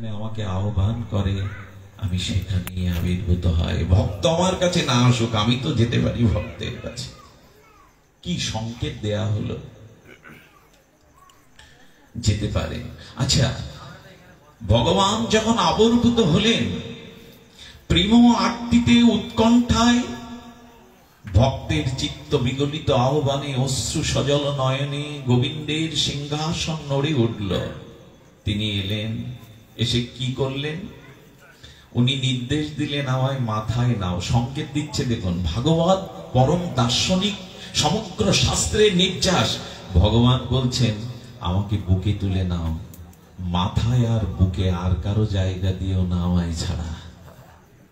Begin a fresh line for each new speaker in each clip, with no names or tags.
আমাকে আহ্বান করে, আমি সেখানেই আবির্ভূত হয়। ভক্ত আমার কাছে না আসুক, আমি তো যেতে পারি ভক্তের কাছে। কি সংকেত দেয়া হলো, যেতে পারে। আচ্ছা, ভগবান যখন আবির্ভূত হলেন, প্রেম আরতিতে উৎকণ্ঠায়, ভক্তের চিত্ত বিগলিত আহ্বানে, অশ্রু সজল নয়নে গোবিন্দের সিংহাসন নড়ে উঠল। তিনি এলেন, এসে কি করলেন? উনি নির্দেশ দিলেন, আমায় মাথায় নাও। সংকেত দিচ্ছে, দেখুন, ভাগবত পরম দার্শনিক, সমগ্র শাস্ত্রের নির্যাস। ভগবান বলছেন, আমাকে বুকে তুলে নাও, মাথায় আর বুকে আর কারো জায়গা দিও না আমায় ছাড়া।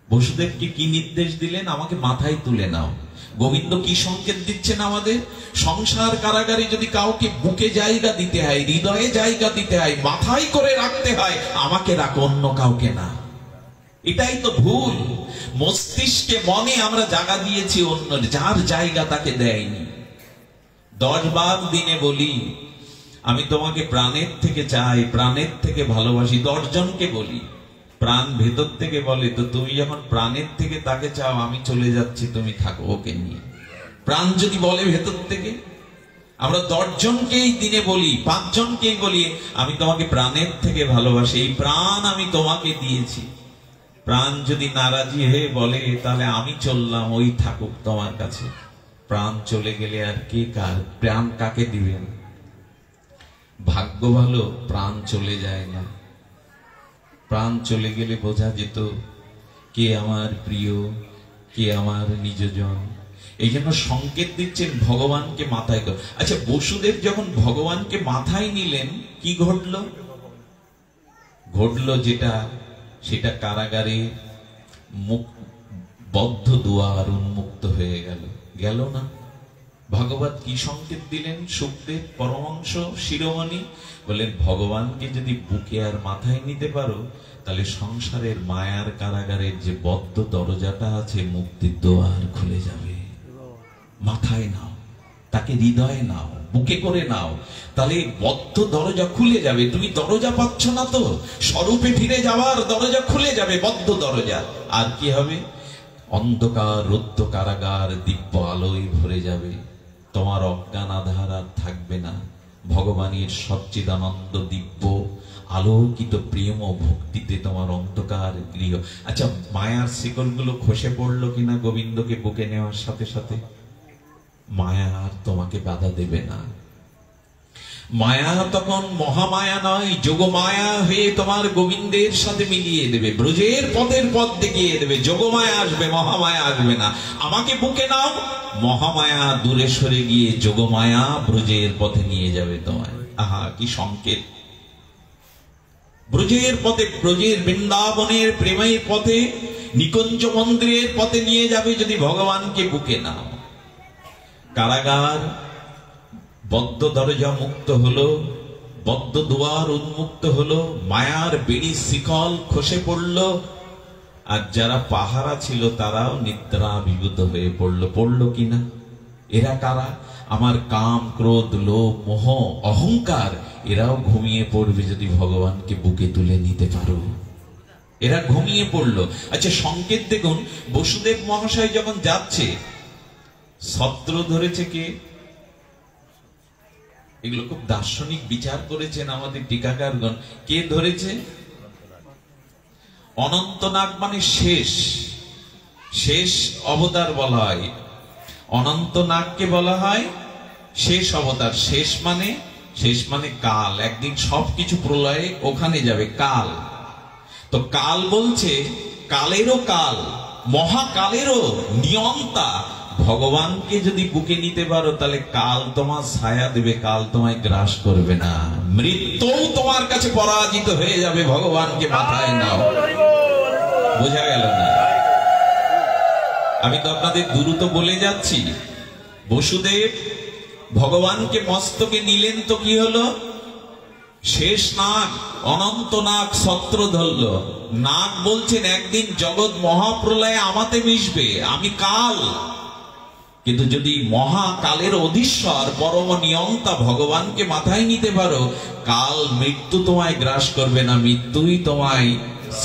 বসুদেবকে কি নির্দেশ দিলেন? আমাকে মাথায় তুলে নাও। গোবিন্দ কি সংকেত দিচ্ছেন আমাদের? সংসার কারাগারে যদি কাউকে বুকে জায়গা দিতে হয়, হৃদয়ে জায়গা দিতে হয়, মাথায় করে রাখতে হয়, আমাকে রাখো, অন্য কাউকে না। এটাই তো ভুল। মস্তিষ্কে, মনে আমরা জায়গা দিয়েছি অন্য, যার জায়গা তাকে দেয়নি। 10 বার দিনে বলি, আমি তোমাকে প্রাণের থেকে চাই, প্রাণের থেকে ভালোবাসি। 10 জনকে বলি, প্রাণ ভেতর থেকে বলে, তো তুমি যখন প্রাণের থেকে তাকে চাও, আমি চলে যাচ্ছি, তুমি থাকো ওকে নিয়ে। প্রাণ যদি বলে ভেতর থেকে, আমরা 10 জনকেই দিনে বলি, 5 জনকেই বলি, আমি তোমাকে প্রাণের থেকে ভালোবাসি, এই প্রাণ আমি তোমাকে দিয়েছি। প্রাণ যদি নারাজি হয়ে বলে, তাহলে আমি চললাম, ওই থাকুক তোমার কাছে। প্রাণ চলে গেলে আর কে কার প্রাণ কাকে দিবেন? ভাগ্য ভালো প্রাণ চলে যায় না। প্রাণ চলে গেলে বোঝা যেত কে আমার প্রিয়, কে আমার নিজজন। এই জন্য সংকেত দিচ্ছেন ভগবানকে মাথায়। আচ্ছা, বসুদেব যখন ভগবানকে মাথায় নিলেন, কি ঘটলো? ঘটলো যেটা, সেটা কারাগারে বদ্ধ দুয়ার উন্মুক্ত হয়ে গেল। গেল না? ভাগবত কি সংকেত দিলেন? সুখদেব পরমহংস শিরোমণি বলেন, ভগবানকে যদি বুকে আর মাথায় নিতে পারো, তাহলে সংসারের মায়ার কারাগারের যে বদ্ধ দরজাটা আছে, মুক্তির দ্বার খুলে যাবে। মাথায় নাও, তাকে হৃদয়ে নাও, বুকে করে নাও, তাহলে বদ্ধ দরজা খুলে যাবে। তুমি দরজা পাচ্ছ না তো, স্বরূপে ফিরে যাওয়ার দরজা খুলে যাবে, বদ্ধ দরজা। আর কি হবে? অন্ধকার রুদ্ধ কারাগার দিব্য আলোয় ভরে যাবে। তোমার অজ্ঞান আধার আর থাকবে না। ভগবানের সচ্চিদানন্দ দিব্য আলোকিত প্রেম ও ভক্তিতে তোমার অন্ধকার গৃহ। আচ্ছা, মায়ার শিকলগুলো খসে পড়লো কিনা গোবিন্দকে বুকে নেওয়ার সাথে সাথে? মায়া আর তোমাকে বাধা দেবে না। মায়া তখন মহামায়া নয়, যোগমায়া হয়ে তোমার গোবিন্দের সাথে মিলিয়ে দেবে, ব্রজের পথের পথ দেখিয়ে দেবে। যোগমায়া আসবে, মহামায়া আসবে না। আমাকে বুকে নাও, মহামায়া দূরে সরে গিয়ে যোগমায়া ব্রজের পথে নিয়ে যাবে তোমায়। আহা, কি সংকেত! ব্রজের পথে, ব্রজের বৃন্দাবনের প্রেমের পথে, নিকুঞ্জ মন্দিরের পথে নিয়ে যাবে যদি ভগবানকে বুকে নাও। কারাগার বদ্ধ দরজা মুক্ত হলো, বদ্ধ দুয়ার উন্মুক্ত হলো, মায়ার বেড়ি শিকল খসে পড়ল। আর যারা পাহারা ছিল তারাও নিদ্রা বিভূত হয়ে পড়লো। পড়লো কিনা? এরা কারা? আমার কাম, ক্রোধ, লোভ, মোহ, অহংকার, এরাও ঘুমিয়ে পড়বে যদি ভগবানকে বুকে তুলে নিতে পারো। এরা ঘুমিয়ে পড়লো। আচ্ছা, সংকেত দেখুন, বসুদেব মহাশয় যখন যাচ্ছে, ছত্র ধরেছে কে? এগুলো খুব দার্শনিক বিচার করেছেন আমাদের টিকাকারগণ। কে ধরেছে? অনন্তনাগ মানে শেষ, শেষ অবতার বলা হয়। অনন্তনাগকে বলা হয় শেষ অবতার। শেষ মানে, শেষ মানে কাল। একদিন সবকিছু প্রলয়ে ওখানে যাবে, কাল। তো কাল বলছে, কালেরও কাল, মহাকালেরও নিয়ন্তা ভগবানকে যদি বুকে নিতে পারো, তাহলে কাল তোমার ছায়া দেবে, কাল তোমায় গ্রাস করবে না। মৃত্যুও তোমার কাছে পরাজিত হয়ে যাবে, ভগবানকে মাথায় নাও। বোঝা গেল না? আমি তো আপনাদের দ্রুত বলে যাচ্ছি। বসুদেব ভগবানকে মস্তকে নিলেন, তো কি হলো? শেষ নাগ, অনন্ত নাগ ছত্র ধরল। নাগ বলছেন, একদিন জগৎ মহাপ্রলয়ে আমাতে মিশবে, আমি কাল। কিন্তু যদি মহাকালের অধীশ্বর পরম নিয়ন্তা ভগবানকে মাথায় নিতে পারো, কাল মৃত্যু তোমায় গ্রাস করবে না, মৃত্যুই তোমায়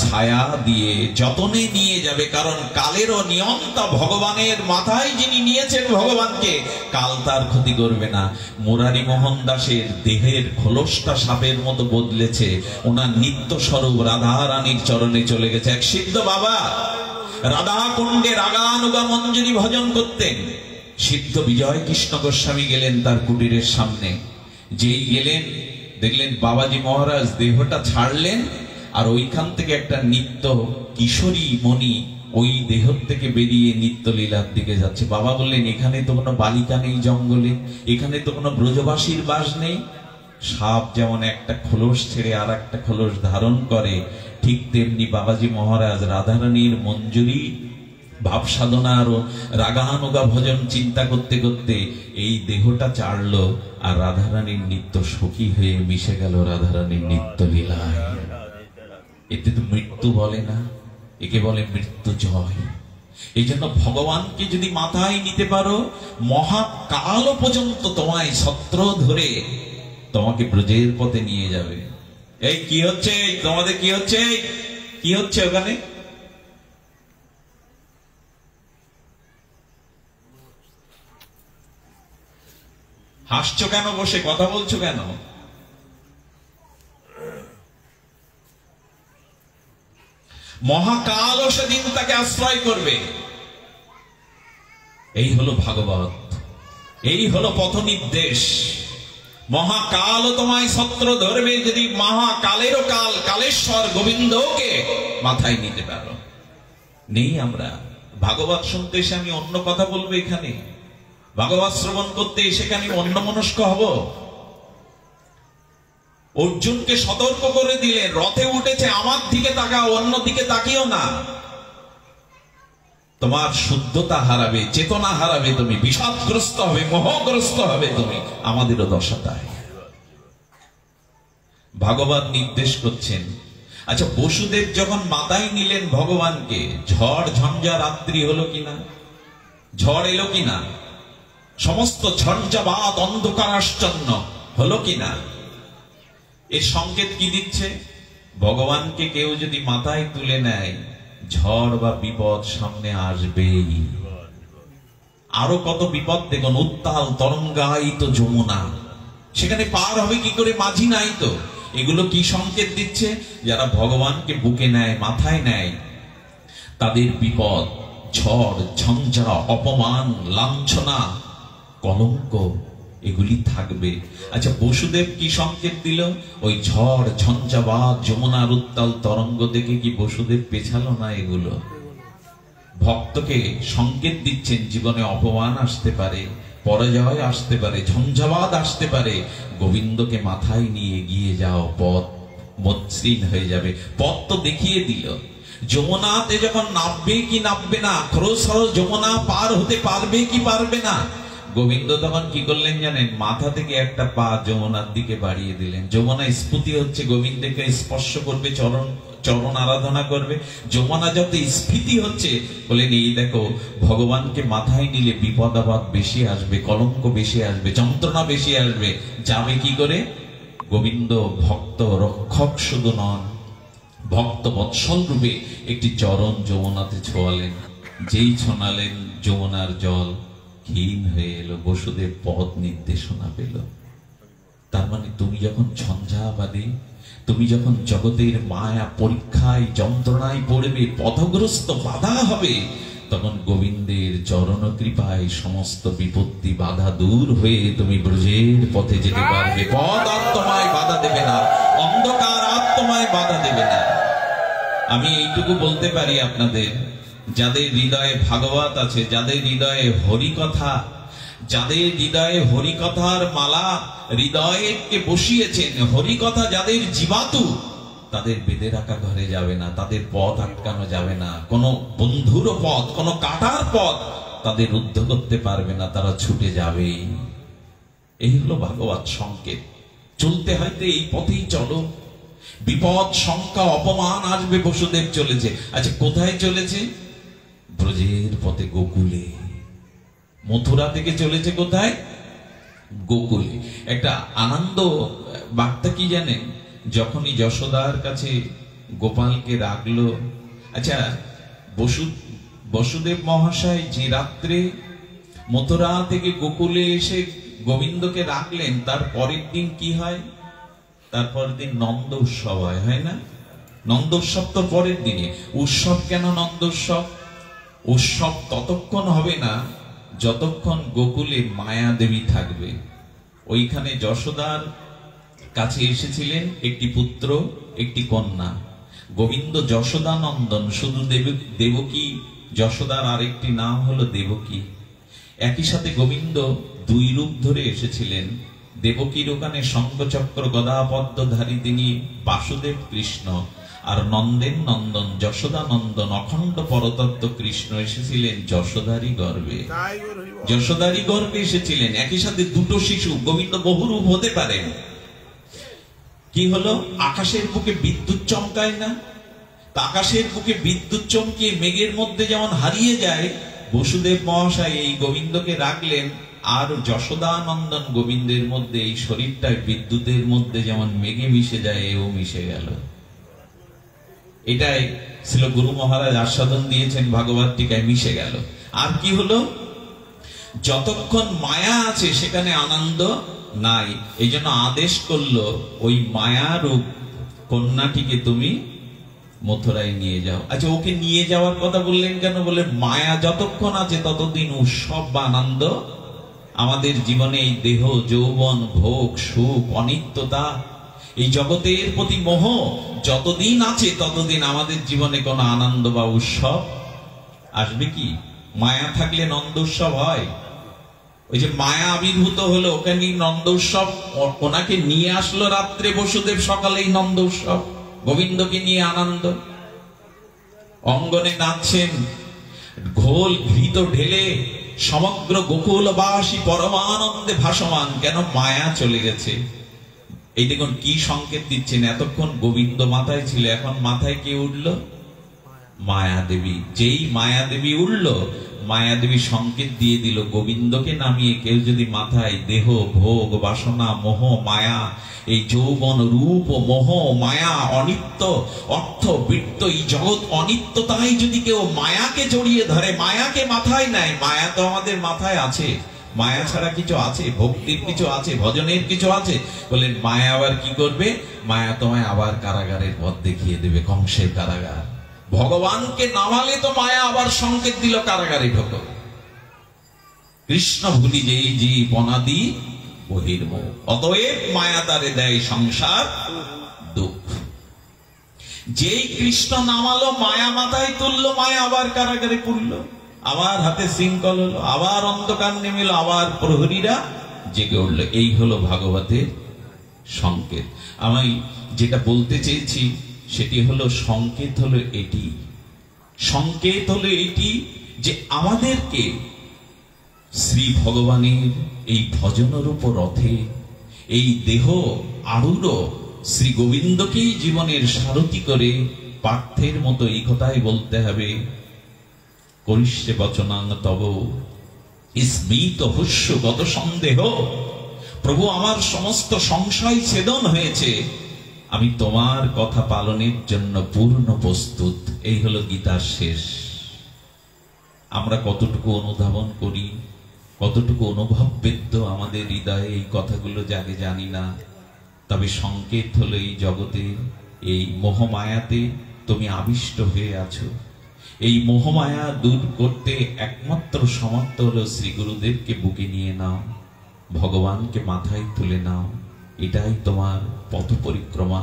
ছায়া দিয়ে যতনে নিয়ে যাবে। কারণ কালেরও নিয়ন্তা ভগবানের মাথায় যিনি নিয়েছেন ভগবানকে, কাল তার ক্ষতি করবে না। মুরারি মোহন দাসের দেহের খোলসটা সাপের মতো বদলেছে, ওনার নিত্য স্বরূপ রাধা রানীর চরণে চলে গেছে। এক সিদ্ধ বাবা রাধা কুণ্ডে রাগানুগা মঞ্জুরি ভজন করতেন। সিদ্ধ বিজয় কৃষ্ণ গোস্বামী গেলেন তার কুটিরের সামনে। যেই গেলেন দেখলেন বাবাজি মহারাজ দেহটা ছাড়লেন, আর ওইখান থেকে একটা নিত্য কিশোরী মণি ওই দেহ থেকে বেরিয়ে নিত্য লীলার দিকে যাচ্ছে। বাবা বললেন, এখানে তো কোনো বালিকা নেই জঙ্গলে, এখানে তো কোনো ব্রজবাসীর বাস নেই। সাপ যেমন একটা খোলস ছেড়ে আর একটা খোলস ধারণ করে, ঠিক তেমনি বাবাজি মহারাজ রাধারানীর মঞ্জুরি ভাব সাধনার ও রাগানুগা ভজন চিন্তা করতে করতে এই দেহটা ছাড়লো, আর রাধারানীর নিত্য সখী হয়ে মিশে গেল রাধারানীর নিত্য লীলায়। এতে তো মৃত্যু বলে না, একে বলে মৃত্যু জয়। এই জন্য ভগবানকে যদি মাথায় নিতে পারো, মহাকাল পর্যন্ত তোমায় ছত্র ধরে তোমাকে ব্রজের পথে নিয়ে যাবে। এই কি হচ্ছে তোমাদের, কি হচ্ছে, কি হচ্ছে ওখানে? হাসছো কেন, বসে কথা বলছো কেন? মহাকালও সেদিন তাকে আশ্রয় করবে। এই হলো ভাগবত, এই হলো পথ নির্দেশ। মহাকালও তোমায় ছত্র ধরবে যদি মহাকালেরও কাল কালেশ্বর গোবিন্দকে মাথায় নিতে পারো। নেই আমরা। ভাগবত শুনতে এসে আমি অন্য কথা বলবো, এখানে ভাগবত শ্রবণ করতে সেখানে অন্য মনস্ক হব। অর্জুনকে সতর্ক করে দিলেন, রথে উঠেছে আমার দিকে তাকাও, অন্য দিকে তাকিও না। তোমার শুদ্ধতা হারাবে, চেতনা হারাবে, তুমি বিষাদগ্রস্ত হবে, মোহগ্রস্ত হবে তুমি। আমাদেরও দশা তাই। ভাগবত নির্দেশ করছেন। আচ্ছা, বসুদেব যখন মাথায় নিলেন ভগবানকে, ঝড় ঝঞ্ঝা রাত্রি হলো কিনা, ঝড় এলো কিনা, সমস্ত ঝঞ্ঝাবাত অন্ধকারাচ্ছন্ন হলো কিনা? এর সংকেত কি দিচ্ছে? ভগবানকে কেউ যদি মাথায় তুলে নেয়, ঝড় বা বিপদ সামনে আসবেই। আরো কত বিপদ দেখুন, উত্তাল তরঙ্গায়িত যমুনা, সেখানে পার হবে কি করে? মাঝি নাই তো। এগুলো কি সংকেত দিচ্ছে? যারা ভগবানকে বুকে নেয়, মাথায় নেয়, তাদের বিপদ, ঝড় ঝঞ্ঝা, অপমান, লাঞ্ছনা, কলঙ্ক এগুলি থাকবে। আচ্ছা, বসুদেব কি সংকেত দিল? ওই ঝড় ঝঞ্ঝাবাদ যমুনার উত্তাল তরঙ্গ দেখে কি বসুদেব পেছালো না? এগুলো ভক্তকে সংকেত দিচ্ছেন, জীবনে অপমান আসতে পারে, পরাজয় আসতে পারে, ঝঞ্ঝাবাদ আসতে পারে, গোবিন্দকে মাথায় নিয়ে এগিয়ে যাও, পথ মসৃণ হয়ে যাবে। পথ তো দেখিয়ে দিল। যমুনাতে যখন নামবে কি নামবে না, খরস্রোতা যমুনা পার হতে পারবে কি পারবে না, গোবিন্দ তখন কি করলেন জানেন? মাথা থেকে একটা পা যমুনার দিকে বাড়িয়ে দিলেন। যমুনা স্ফুতি হচ্ছে, গোবিন্দকে স্পর্শ করবে, চরণ আরাধনা করবে। যমুনা যত স্ফীতি হচ্ছে, বলেন এই দেখো, ভগবানকে মাথায় নিলে বিপদ আপদ বেশি আসবে, কলঙ্ক বেশি আসবে, যন্ত্রণা বেশি আসবে। যাবে কি করে? গোবিন্দ ভক্ত রক্ষক শুধু নন, ভক্ত বৎসল রূপে একটি চরণ যমুনাতে ছোঁয়ালেন। যেই ছোঁয়ালেন, যমুনার জল ক্ষীণ হয়ে এলো, বসুদেব পথ নির্দেশনা পেল। তার মানে তুমি যখন ঝঞ্ঝাবাদী, তুমি যখন জগতের মায়া পরীক্ষায় যন্ত্রণায় পড়বে, পথগ্রস্ত বাধা হবে, তখন গোবিন্দের চরণ কৃপায় সমস্ত বিপত্তি বাধা দূর হয়ে তুমি ব্রজের পথে যেতে পারবে। পথ আর তোমায় বাধা দেবে না, অন্ধকার আর তোমায় বাধা দেবে না। আমি এইটুকু বলতে পারি আপনাদের, যাদের হৃদয়ে ভাগবত আছে, যাদের হৃদয়ে হরিকথা, যাদের হৃদয়ে হরিকথার মালা হৃদয়কে বসিয়েছেন, হরিকথা যাদের জীবাতু, তাদের বেঁধে রাখা ঘরে যাবে না, তাদের পথ আটকানো যাবে না, কোনো বন্ধুর পথ, কোনো কাটার পথ তাদের রুদ্ধ করতে পারবে না, তারা ছুটে যাবেই। এই হলো ভাগবত সংকেত। চলতে হয়তো এই পথেই চলো। বিপদ সংখ্যা অপমান আসবে, বসুদেব চলেছে। আচ্ছা, কোথায় চলেছে? ব্রজের পথে, গোকুলে। মথুরা থেকে চলেছে কোথায়? গোকুলে একটা আনন্দ বার্তা কি জানেন, যখনই যশোদার কাছে গোপালকে রাখলো। আচ্ছা, বসুদেব মহাশয় যে রাত্রে মথুরা থেকে গোকুলে এসে গোবিন্দকে রাখলেন, তার পরের দিন কি হয়? তারপরের দিন নন্দ উৎসব হয় না? নন্দ উৎসব তো পরের দিনে। উৎসব কেন নন্দ উৎসব? উৎসব ততক্ষণ হবে না যতক্ষণ গোকুলে মায়া দেবী থাকবে। ওইখানে যশোদার কাছে এসেছিলেন একটি পুত্র, একটি কন্যা। গোবিন্দ যশোদা নন্দন, শুধু দেবকী যশোদার আরেকটি নাম হলো দেবকী। একই সাথে গোবিন্দ দুই রূপ ধরে এসেছিলেন। দেবকীর ওখানে শঙ্খচক্র গদা পদ্মধারী তিনি বাসুদেব কৃষ্ণ, আর নন্দেন নন্দন যশোদা নন্দন অখণ্ড পরতত্ত্ব কৃষ্ণ এসেছিলেন যশোদারি গর্ভে। যশোদারি গর্ভে এসেছিলেন। একই সাথে দুটো শিশু। গোবিন্দ বহুরূপ হতে পারেন। কি হলো? আকাশের বুকে বিদ্যুৎ চমকায় না? আকাশের বুকে বিদ্যুৎ চমকিয়ে মেঘের মধ্যে যেমন হারিয়ে যায়, বসুদেব মহাশয় এই গোবিন্দকে রাখলেন, আর যশোদানন্দন গোবিন্দের মধ্যে এই শরীরটায় বিদ্যুতের মধ্যে যেমন মেঘে মিশে যায়, এও মিশে গেল। এটাই ছিল গুরু মহারাজ আস্বাদন দিয়েছেন ভাগবত টিকায়, মিশে গেল। আর কি হলো? যতক্ষণ মায়া আছে সেখানে আনন্দ নাই। এই জন্য আদেশ করলো, ওই মায়ারূপ কন্যাটিকে তুমি মথুরায় নিয়ে যাও। আচ্ছা, ওকে নিয়ে যাওয়ার কথা বললেন কেন? বলে মায়া যতক্ষণ আছে ততদিন উৎসব বা আনন্দ। আমাদের জীবনে এই দেহ, যৌবন, ভোগ, সুখ, অনিত্যতা, এই জগতের প্রতি মোহ যতদিন আছে ততদিন আমাদের জীবনে কোনো আনন্দ বা উৎসব আসবে কি? মায়া থাকলে নন্দ উৎসব হয়? ওই যে মায়া আবির্ভূত হলো, ওখানে নন্দ উৎসব। ওনাকে নিয়ে আসলো রাত্রে বসুদেব, সকালেই নন্দ উৎসব। গোবিন্দকে নিয়ে আনন্দ। অঙ্গনে নাচছেন, ঘোল ঘৃত ঢেলে সমগ্র গোকুলবাসী পরমানন্দে ভাসমান। কেন? মায়া চলে গেছে। এই দেখুন কি সংকেত দিচ্ছেন। এতক্ষণ গোবিন্দ মাথায় ছিল, এখন মাথায় কে উঠল? মায়া দেবী। যেই মায়া দেবী উঠল, মায়া দেবী সংকেত দিয়ে দিল, গোবিন্দকে নামিয়ে কেউ যদি মাথায় দেহ, ভোগ, বাসনা, মোহ, মায়া, এই যৌবন, রূপ, মোহ, মায়া, অনিত্য, অর্থ, বৃত্ত, এই জগৎ অনিত্যতাই যদি কেউ মায়াকে জড়িয়ে ধরে, মায়াকে মাথায় নেয়, মায়া তো আমাদের মাথায় আছে। মায়া ছাড়া কিছু আছে? ভক্তির কিছু আছে? ভজনের কিছু আছে? বলেন মায়া আবার কি করবে? মায়া তোমায় আবার কারাগারের পথ দেখিয়ে দেবে, কংসের কারাগার। ভগবানকে নামালে তো মায়া আবার সংকেত দিল কারাগারে ঢোকো। কৃষ্ণ ভুলি যেই জীব অনাদি বহির্মুখ, অতএব মায়া তারে দেয় সংসার দুঃখ। যেই কৃষ্ণ নামালো, মায়া মাথায় তুললো, মায়া আবার কারাগারে পুরলো, আবার হাতে শৃঙ্খল হলো, আবার অন্ধকার নেমে এলো, আবার প্রহরীরা জেগে উঠলো। এই হলো ভাগবতের সংকেত। আমি যেটা বলতে চেয়েছি সেটি হলো, সংকেত হলো এটি, সংকেত হলো এটি যে আমাদেরকে শ্রী ভগবানের এই ভজনরূপ রথে, এই দেহ আরূঢ় শ্রী গোবিন্দকেই জীবনের সারথি করে পার্থের মতো এই কথাই বলতে হবে, করিষ্যে বচনাং তব স্মৃত হুস্য গত সন্দেহ। প্রভু, আমার সমস্ত সংশয় ছেদন হয়েছে, আমি তোমার কথা পালনের জন্য পূর্ণ প্রস্তুত। এই হলো গীতার শেষ। আমরা কতটুকু অনুধাবন করি, কতটুকু অনুভব বেদ্য আমাদের হৃদয়ে এই কথাগুলো জাগে জানি না। তবে সংকেত হলো এই জগতে, এই মোহমায়াতে তুমি আবিষ্ট হয়ে আছো। এই মোহমায়া দূর করতে একমাত্র সমর্থ হলো শ্রী গুরুদেবকে বুকে নিয়ে নাও, ভগবানকে মাথায় তুলে নাও। এটাই তোমার পথ পরিক্রমা,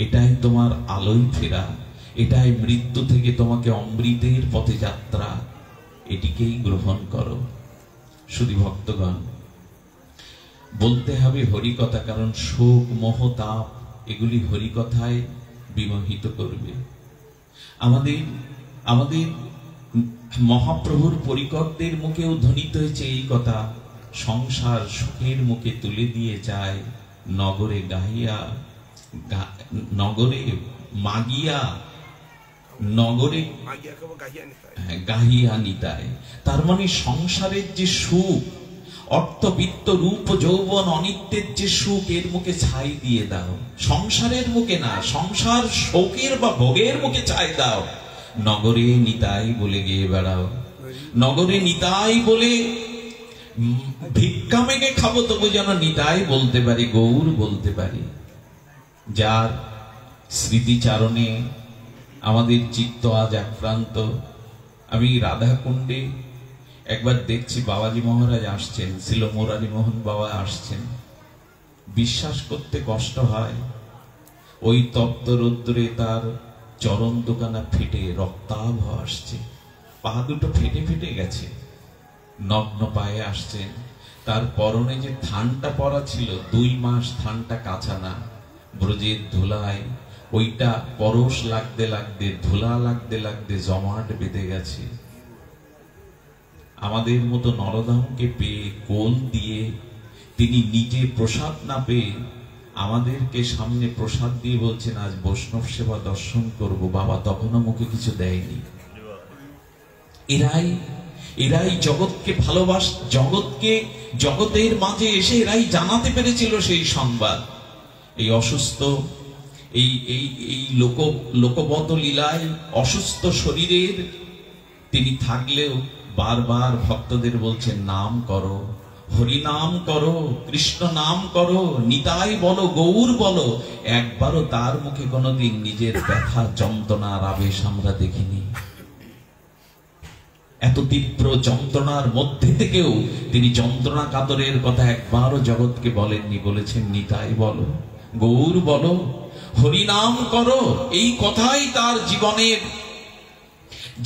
এটাই তোমার আলোয় ফেরা, এটাই মৃত্যু থেকে তোমাকে অমৃতের পথে যাত্রা। এটিকেই গ্রহণ করো। শুধু ভক্তগণ, বলতে হবে হরিকথা, কারণ শোক, মোহ, তাপ এগুলি হরিকথায় বিমোহিত করবে। আমাদের আমাদের মহাপ্রভুর পরিকরদের মুখেও ধ্বনিত হয়েছে এই কথা, সংসার সুখের মুখে তুলে দিয়ে যায়, নগরে গাহিয়া, নগরে মাগিয়া, নগরে গাহিয়া নিতায়। তার মানে সংসারের যে সুখ, অর্থ বিত্ত রূপ যৌবন অনিত্যের যে সুখ, এর মুখে ছাই দিয়ে দাও। সংসারের মুখে না, সংসার শোকের বা ভোগের মুখে ছাই দাও। নগরে নিতাই বলে গিয়ে বেড়াও, নগরে নিতাই বলে ভিক্ষা মেঘে খাবো, তবু যেন নিতাই বলতে পারি, গৌর বলতে পারি। যার স্মৃতিচারণে আমাদের চিত্ত আজ আক্রান্ত। আমি রাধাকুণ্ডে একবার দেখছি বাবাজি মহারাজ আসছেন, ছিল মুরারি মোহন বাবা আসছেন। বিশ্বাস করতে কষ্ট হয়, ওই তপ্ত রৌদ্রে তার চরণ দোকানা ফেটে রক্তাভ আসছে, পা দুটো ফেটে ফেটে গেছে, নগ্ন পায়ে আসছেন। তার পরনে যে থানটা পরা ছিল, 2 মাস থানটা কাঁচা না, ব্রজের ধুলায় ওইটা পরশ লাগতে লাগতে, ধুলা লাগতে লাগতে জমাট বেঁধে গেছে। আমাদের মতো নরধামকে পেয়ে কোল দিয়ে তিনি নিজে প্রসাদ না পেয়ে আমাদেরকে সামনে প্রসাদ দিয়ে বলছেন আজ বৈষ্ণব সেবা দর্শন করব। বাবা তখনও মুখে কিছু দেয়নি। এরাই জগৎকে ভালোবাস, জগতের মাঝে এসে এরাই জানাতে পেরেছিল সেই সংবাদ। এই অসুস্থ, এই লোকবত লীলায় অসুস্থ শরীরের তিনি থাকলেও বারবার ভক্তদের বলছেন নাম করো, হরি নাম করো, কৃষ্ণ নাম করো, নিতাই বলো, গৌর বলো। একবারও তার মুখে কোনোদিন নিজের ব্যথা যন্ত্রণার আবেশ আমরা দেখিনি। এত তীব্র যন্ত্রণার মধ্যে থেকেও তিনি যন্ত্রণা কাতরের কথা একবারও জগৎকে বলেননি। বলেছেন নিতাই বলো, গৌর বলো, হরি নাম করো। এই কথাই তার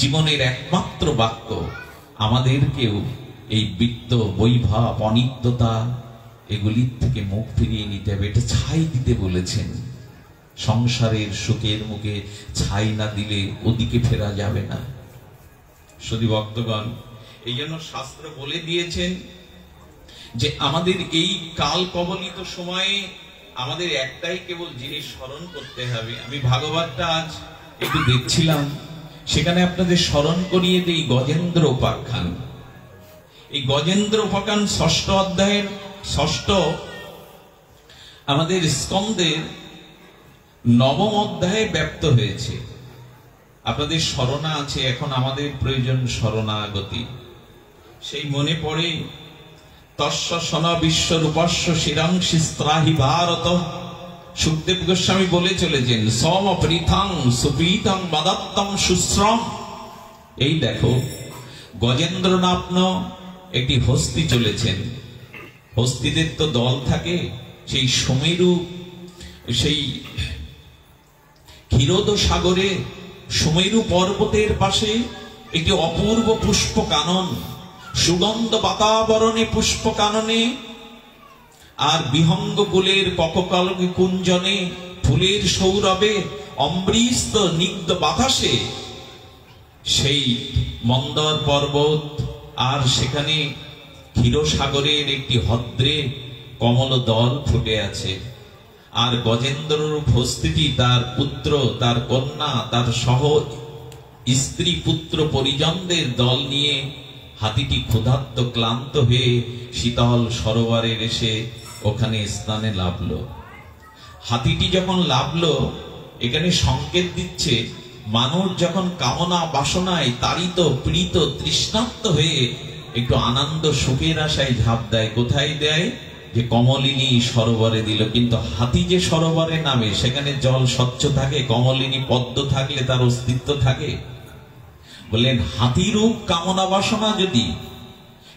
জীবনের একমাত্র বাক্য। আমাদেরকেও এই বৃত্ত, বৈভব, অনিত্যতা এগুলির থেকে মুখ ফিরিয়ে নিতে হবে। এটা ছাই দিতে বলেছেন। সংসারের সুখের মুখে ছাই না দিলে ওদিকে ফেরা যাবে না। শুধু ভক্তগণ, এই জন্য শাস্ত্র বলে দিয়েছেন যে আমাদের এই কাল কবলিত সময়ে আমাদের একটাই কেবল জিনিস স্মরণ করতে হবে। আমি ভাগবতটা আজ একটু দেখছিলাম, সেখানে আপনাদের স্মরণ করিয়ে দেই গজেন্দ্র উপাখ্যান। এই গজেন্দ্র উপাখ্যান 6ষ্ঠ অধ্যায়ের 6ষ্ঠ আমাদের স্কন্দের 9ম অধ্যায়ে ব্যক্ত হয়েছে। আপনাদের স্মরণা আছে, এখন আমাদের প্রয়োজন শরণাগতি। সেই মনে পড়ে তস্য সন বিশ্বরূপস্য শিরাংশি স্ত্রাহি ভারত। সুখদেব গোস্বামী বলে চলেছেন সম পৃথং সুপ্রীতং বাদাত্তম সুশ্রম। এই দেখো গজেন্দ্রনাথ একটি হস্তি চলেছেন। হস্তিদের তো দল থাকে। সেই সুমেরু, সেই ক্ষীরোদ সাগরে সুমেরু পর্বতের পাশে একটি অপূর্ব পুষ্প কানন, সুগন্ধ বাতাবরণে পুষ্প কাননে আর বিহঙ্গ কুলের কককালকে কুঞ্জনে ফুলের সৌরভে অমৃত নিগ্ধ বাতাসে সেই মন্দর পর্বত আর সেখানে ক্ষীরসাগরের একটি হদ্রে কমল দল ফুটে আছে। আর গজেন্দ্ররূপ হস্তিটি তার পুত্র, তার কন্যা, তার সহ স্ত্রী পুত্র পরিজনদের দল নিয়ে হাতিটি ক্ষুধার্ত ক্লান্ত হয়ে শীতল সরোবরের এসে ওখানে স্নানে লাভলো। হাতিটি যখন লাভলো, এখানে সংকেত দিচ্ছে মানুষ যখন কামনা বাসনায় তাড়িত, পীড়িত, তৃষ্ণার্ত হয়ে একটু আনন্দ সুখের আশায় ঝাঁপ দেয়, কোথায় দেয়? যে কমলিনী সরোবরে দিল। কিন্তু হাতি যে সরোবরে নামে সেখানে জল স্বচ্ছ থাকে, কমলিনী পদ্ম থাকলে তার অস্তিত্ব থাকে। বললেন হাতিরূপ কামনা বাসনা যদি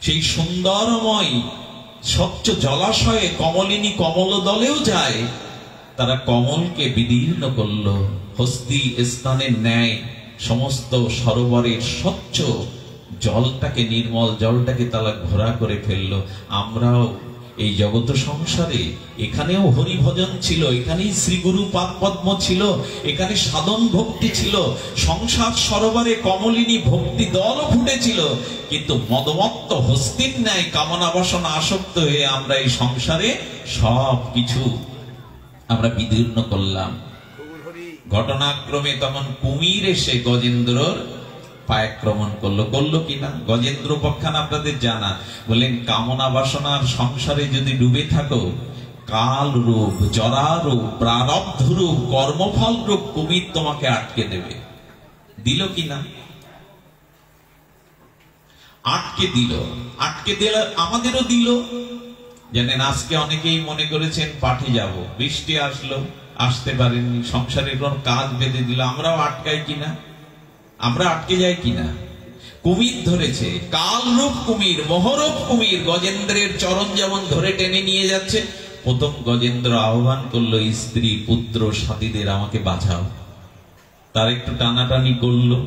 সেই সুন্দরময় স্বচ্ছ জলাশয়ে কমলিনী কমল দলেও যায়, তারা কমলকে বিদীর্ণ করল। হস্তি স্থানের ন্যায় সমস্ত সরোবরের স্বচ্ছ জলটাকে, নির্মল জলটাকে তারা ঘোরা করে ফেললো। আমরাও এই জগৎ সংসারে এখানেও হরি ভজন ছিল, এখানেই শ্রীগুরু পাদ পদ্ম ছিল, এখানে সাধন ভক্তি ছিল, সংসার সরোবরে কমলিনী ভক্তি দল ফুটেছিল। কিন্তু মদমত্ত হস্তির ন্যায় কামনা বাসনা আসক্ত হয়ে আমরা এই সংসারে সব কিছু আমরা বিদীর্ণ করলাম। ঘটনাক্রমে তখন কুমির এসে গজেন্দ্রর পায়ক্রমণ করলো। করলো কিনা গজেন্দ্র উপাখ্যান আপনাদের জানা। বললেন, কামনা বাসনার সংসারে যদি ডুবে থাকো, কাল রূপ, জরা রূপ, প্রারব্ধ রূপ, কর্মফল রূপ কুমির তোমাকে আটকে দেবে। দিল কিনা? আটকে দিল। আটকে দিল, আমাদেরও দিল। জানেন, আজকে অনেকেই মনে করেছেন পাঠে যাব, বৃষ্টি আসলো, আসতে পারেননি, সংসারে কোন কাজ বেঁধে দিল, আমরাও আটকাই কিনা? আমরা আটকে যাই কিনা? কুমির ধরেছে, কালরূপ কুমির, মোহরূপ কুমির গজেন্দ্রের চরণ যেমন ধরে টেনে নিয়ে যাচ্ছে। প্রথম গজেন্দ্র আহ্বান করলো, স্ত্রী পুত্র সাথীদের আমাকে বাঁচাও। তার একটু টানাটানি করলো,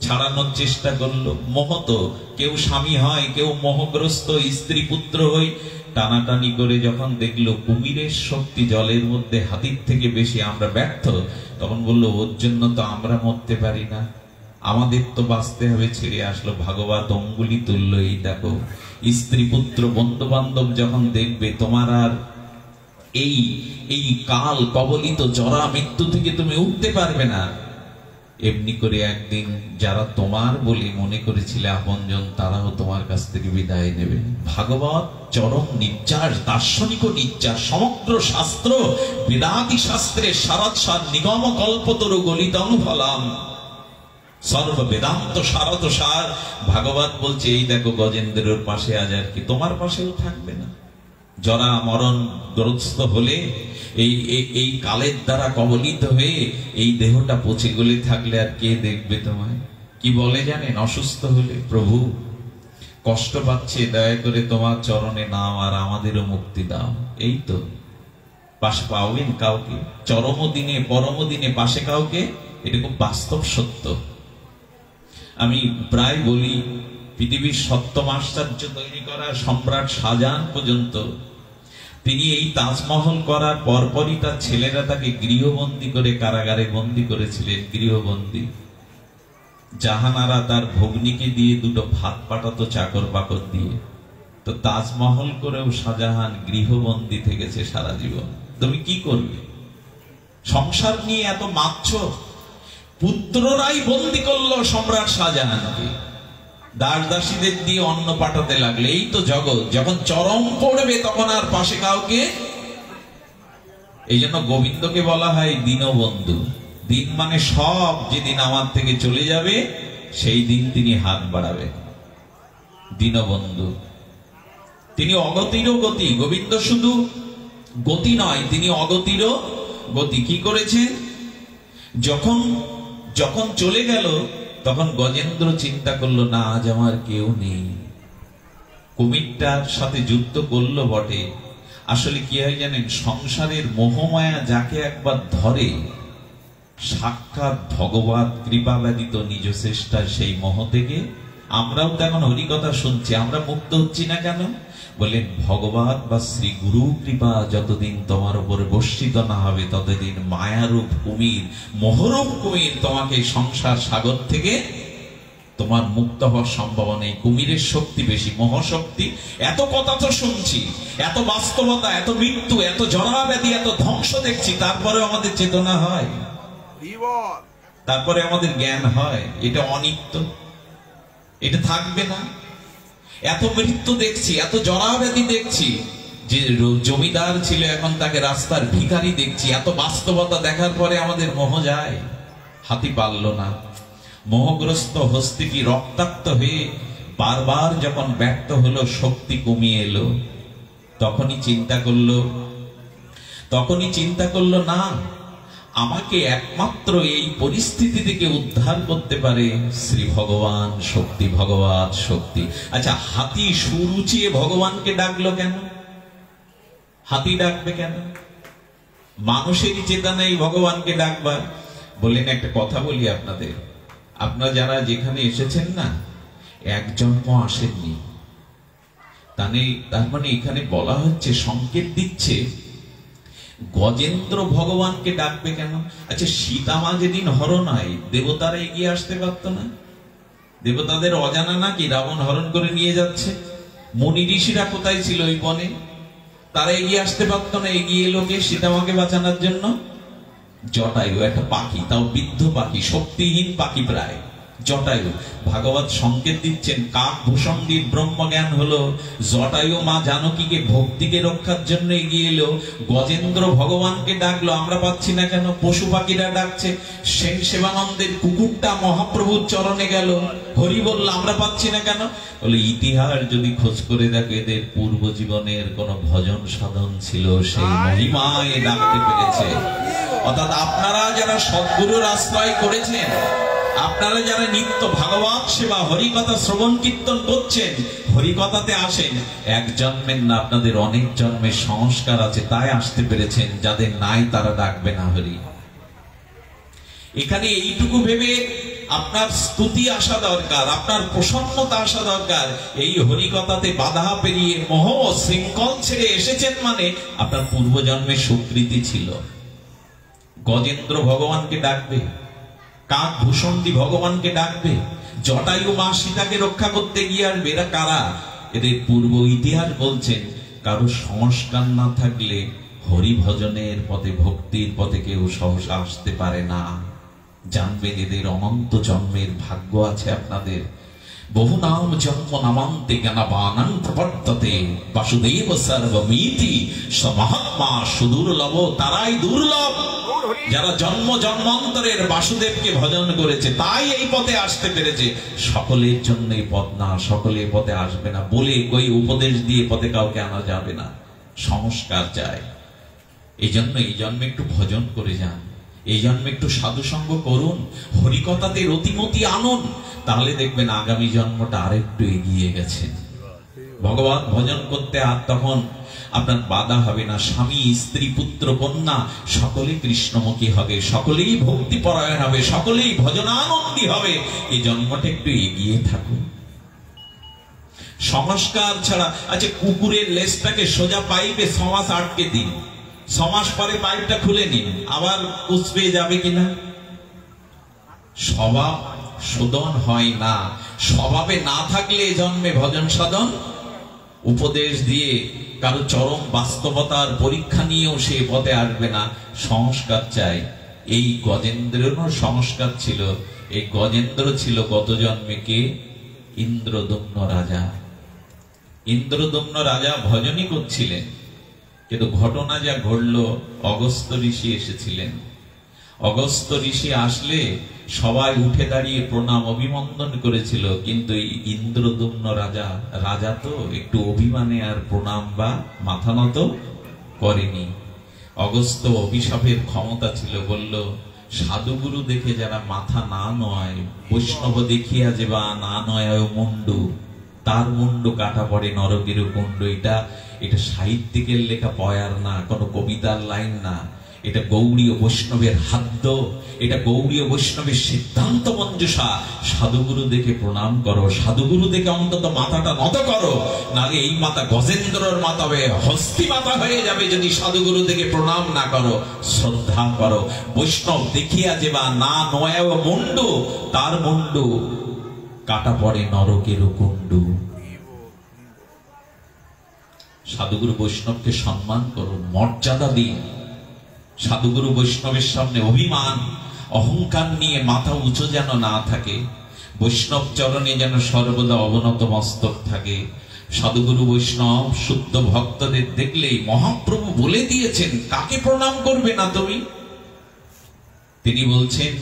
ছাড়ানোর চেষ্টা করলো। মোহ তো, কেউ স্বামী হয়, কেউ মোহগ্রস্ত, স্ত্রী পুত্র হই। টানাটানি করে যখন দেখলো কুমিরের শক্তি জলের মধ্যে হাতির থেকে বেশি, আমরা ব্যর্থ, তখন বললো, ওর জন্য তো আমরা মরতে পারি না, আমাদের তো বাঁচতে হবে। ছেড়ে আসলো। ভাগবত অঙ্গুলি তুললো, এই দেখো, স্ত্রী পুত্র বন্ধু বান্ধব যখন দেখবে তোমার আর এই কাল কবলিত জরা মৃত্যু থেকে তুমি উঠতে পারবে না, এমনি করে একদিন যারা তোমার বলে মনে করেছিলে আপনজন, তারাও তোমার কাছ থেকে বিদায় নেবে। ভাগবত চরম নির্যাস, দার্শনিক নির্যাস। সমগ্র শাস্ত্র, বেদাদি শাস্ত্রের সারাৎসার, নিগম কল্পতরু গলিতং ফলাম, সর্ব বেদান্ত সারত সার। ভাগবত বলছে, এই দেখো গজেন্দ্রের পাশে আজ আর কি তোমার পাশেও থাকবে না। জরা মরণ গ্রস্ত হলে, এই কালের দ্বারা কবলিত হয়ে এই দেহটা পচে গলে থাকলে আর কে দেখবে তোমায়? কি বলে জানেন, অসুস্থ হলে, প্রভু কষ্ট পাচ্ছে, দয়া করে তোমার চরণে নাও, আর আমাদেরও মুক্তি দাও। এই তো, পাশে পাবেন কাউকে চরম দিনে পরম দিনে, পাশে কাউকে? এটা খুব বাস্তব সত্য। আমি প্রায় বলি, পৃথিবীর সপ্তম আশ্চর্য তৈরি করা সম্রাট শাহজাহান পর্যন্ত, তিনি এই তাজমহল করার পরপরই তার ছেলেরা তাকে গৃহবন্দী করে কারাগারে বন্দী করেছিলেন। গৃহবন্দী। জাহানারা তার ভগ্নীকে দিয়ে দুটো ভাত পাঠাতো চাকর বাকর দিয়ে। তো তাজমহল করেও শাহজাহান গৃহবন্দী থেকেছে সারা জীবন। তুমি কি করবে? সংসার নিয়ে এত মাতছ। পুত্ররাই বন্দী করলো সম্রাট শাহজাহানকে, দাস দাসীদের দিয়ে অন্ন পাঠাতে লাগলে। এই তো জগৎ। যখন চরম পড়বে তখন আর পাশে কাউকে। এই জন্য গোবিন্দকে বলা হয় দীনবন্ধু। দিন মানে সব, যেদিন আমার থেকে চলে যাবে সেই দিন তিনি হাত বাড়াবে। দীনবন্ধু। তিনি অগতিরও গতি। গোবিন্দ শুধু গতি নয়, তিনি অগতিরও গতি। কি করেছেন? যখন চলে গেল তখন গজেন্দ্র চিন্তা করলো, না আজ আমার কেউ নেই। কুমিরটার সাথে যুদ্ধ করলো বটে, আসলে কি হয় জানেন, সংসারের মোহমায়া যাকে একবার ধরে, সাক্ষাৎ ভগবত কৃপা ব্যতীত নিজ চেষ্টায় সেই মোহ থেকে, আমরাও তো এখন হরিকথা শুনছি, আমরা মুক্ত হচ্ছি না কেন? বলেন, ভগবত বা শ্রী গুরু কৃপা যতদিন তোমার উপরে বর্ষিত না হবে, ততদিন মায়ারূপ কুমির, মোহরূপ কুমির তোমাকে সংসার সাগর থেকে তোমার মুক্ত হওয়ার সম্ভাবনা নেই। কুমিরের শক্তি বেশি, মোহ শক্তি। এত কথা তো শুনছি, এত বাস্তবতা, এত মৃত্যু, এত জরাব্যাধি, এত ধ্বংস দেখছি, তারপরে আমাদের চেতনা হয়, তারপরে আমাদের জ্ঞান হয় এটা অনিত্য, এটা থাকবে না। এত মৃত্যু দেখছি, এত জরাব্যাধি দেখছি, যে জমিদার ছিল এখন তাকে রাস্তার ভিখারি দেখছি। এত বাস্তবতা দেখার পরে আমাদের মোহ যায়। হাতি পারল না। মোহগ্রস্ত হস্তিটি রক্তাক্ত হয়ে বারবার যখন ব্যর্থ হলো, শক্তি কমিয়ে এলো, তখনই চিন্তা করলো না, আমাকে একমাত্র এই পরিস্থিতি থেকে উদ্ধার করতে পারে শ্রী ভগবান শক্তি, ভগবত শক্তি। আচ্ছা, হাতি সুরুচিয়ে ভগবানকে ডাকলো কেন? হাতি ডাকবে কেন? মানুষেরই চেতনায় ভগবানকে ডাকবার। বললেন, একটা কথা বলি আপনাদের, আপনারা যারা যেখানে এসেছেন না, এক জন্ম আসেননি, তার মানে এখানে বলা হচ্ছে, সংকেত দিচ্ছে গজেন্দ্র ভগবানকে ডাকবে কেন? আচ্ছা, সীতামা যেদিন হরণ হয়, দেবতারা এগিয়ে আসতে পারত না? দেবতাদের অজানা নাকি রাবণ হরণ করে নিয়ে যাচ্ছে? মুনি ঋষিরা কোথায় ছিল ওই বনে? তারা এগিয়ে আসতে পারত না? এগিয়ে এলোকে সীতামাকে বাঁচানোর জন্য জটায়ু, একটা পাখি, তাও বৃদ্ধ পাখি, শক্তিহীন পাখি প্রায়, জটায়ু। ভাগবত সংকেত দিচ্ছেন কাক ভূষণ্ডির ব্রহ্মজ্ঞান হলো, জটায়ু মা জানকীকে ভক্তিকে রক্ষার জন্য এগিয়ে এলো, গজেন্দ্র ভগবানকে ডাকলো। আমরা পাচ্ছি না কেন? পশু পাখিরা ডাকছে। সেন সেবানন্দের কুকুরটা মহাপ্রভুর চরণে গেল, হরি বলল। আমরা পাচ্ছি না কেন? বলে ইতিহাস যদি খোঁজ করে দেখো, এদের পূর্ব জীবনের কোন ভজন সাধন ছিল, সেই মহিমায় ডাকতে পেরেছে। অর্থাৎ আপনারা যারা সদ্গুরুর আশ্রয় করেছেন, আপনারা যারা নিত্য ভাগবত সেবা হরিকথা শ্রবণ কীর্তন করছেন, হরিকথাতে আসেন, এক জন্মের না, আপনাদের অনেক জন্মের সংস্কার আছে, তাই আসতে পেরেছেন। যাদের নাই তারা ডাকবে না হরি। এখানে এইটুকু ভেবে আপনার স্তুতি আসা দরকার, আপনার প্রসন্নতা আসা দরকার। এই হরিকথাতে বাধা পেরিয়ে মোহ শৃঙ্খল ছেড়ে এসেছেন, মানে আপনার পূর্বজন্মের স্বীকৃতি ছিল। গজেন্দ্র ভগবানকে ডাকবে, কাক ভূষণ্ডী ভগবানকে ডাকবে, জটায়ু মা সীতাকে রক্ষা করতে গিয়ে আসবে। এরা কারা? এদের পূর্ব ইতিহাস বলছেন। কারো সংস্কার না থাকলে হরি ভজনের পথে, ভক্তির পথে কেউ সহসা আসতে পারে না। জানবেন এদের অনন্ত জন্মের ভাগ্য আছে আপনাদের। বহু নাম জন্ম নামান্তে জ্ঞানবানাং প্রবর্ততে বাসুদেব সর্বমিতি সমহাত্মা সুদুর্লভ। তারাই দুর্লভ যারা জন্ম জন্মান্তরের বাসুদেবকে ভজন করেছে, তাই এই পথে আসতে পেরেছে। সকলের জন্য এই পথ না, সকলে পথে আসবে না বলে কই উপদেশ দিয়ে পথে কাউকে আনা যাবে না। সংস্কার চাই। এই জন্য এই জন্মে একটু ভজন করে যান, এই জন্মে একটু সাধুসঙ্গ করুন, হরিকথাতে রতিমতি আনুন, তাহলে দেখবেন আগামী জন্মটা আরেকটু এগিয়ে গেছেন। ভগবান ভজন করতে আর তখন আপনার বাধা হবে না। স্বামী স্ত্রী পুত্র কন্যা সকলেই কৃষ্ণমুখী হবে, সকলেই ভক্তি পরায়ণ হবে, সকলেই ভজনানন্দী হবে। এই জন্মটা একটু এগিয়ে থাকুন। সংস্কার ছাড়া, আচ্ছা কুকুরের লেজটাকে সোজা পাইপে 6 মাস আটকে দিন, 6 মাস পরে পাইপটা খুলে নিন, আবার কুচবে যাবে কিনা? স্বভাব শোধন হয় না। স্বভাবে না থাকলে জন্মে ভজন সাধন, উপদেশ দিয়ে কারো চরম বাস্তবতার পরীক্ষা নিয়েও সে পথে আসবে না। সংস্কার চাই। এই গজেন্দ্রেরও সংস্কার ছিল। এই গজেন্দ্র ছিল গত জন্মে কে? ইন্দ্রদম্ন রাজা। ইন্দ্রদম্ন রাজা ভজনই করছিলেন, কিন্তু ঘটনা যা ঘটল, অগস্ত্য ঋষি এসেছিলেন। অগস্ত্য ঋষি আসলে সবাই উঠে দাঁড়িয়ে প্রণাম অভিনন্দন করেছিল, কিন্তু এই ইন্দ্রদম্ন রাজা তো একটু অভিমানে আর প্রণাম বা মাথা নত করেনি। অগস্ত্য অভিশাপের ক্ষমতা ছিল, বলল সাধুগুরু দেখে যারা মাথা না নয়, বৈষ্ণব দেখিয়া যে বা না নয় মুন্ডু, তার মুন্ডু কাটা পড়ে নরকের কুণ্ড। এটা সাহিত্যিকের লেখা পয়ার না, কোনো কবিতার লাইন না। এটা গৌড়ীয় বৈষ্ণবের হাদ্য, এটা গৌড়ীয় বৈষ্ণবের সিদ্ধান্ত মঞ্জুষা। সাধুগুরু দেখে প্রণাম করো, সাধুগুরু দেখে অন্তত মাথাটা নত করো, নালে এই মাথা গজেন্দ্রর মাথা হয়ে হস্তি মাথা হয়ে যাবে যদি সাধুগুরু দেখে প্রণাম না করো, শ্রদ্ধা করো। বৈষ্ণব দেখিয়া যে বা না নয় মুন্ডু, তার মুন্ডু কাটা পড়ে নরকের কুণ্ডু। সাধুগুরু বৈষ্ণবকে সম্মান করুন, মর্যাদা দিন। সাধুগুরু বৈষ্ণবের সামনে অভিমান অহংকার নিয়ে মাথা উঁচু যেন না থাকে, বৈষ্ণব চরণে যেন সর্বদা অবনত মস্তক থাকে। সাধুগুরু বৈষ্ণব শুদ্ধ ভক্তদের দেখলেই মহাপ্রভু বলে দিয়েছেন কাকে প্রণাম করবে না তুমি। তিনি বলছেন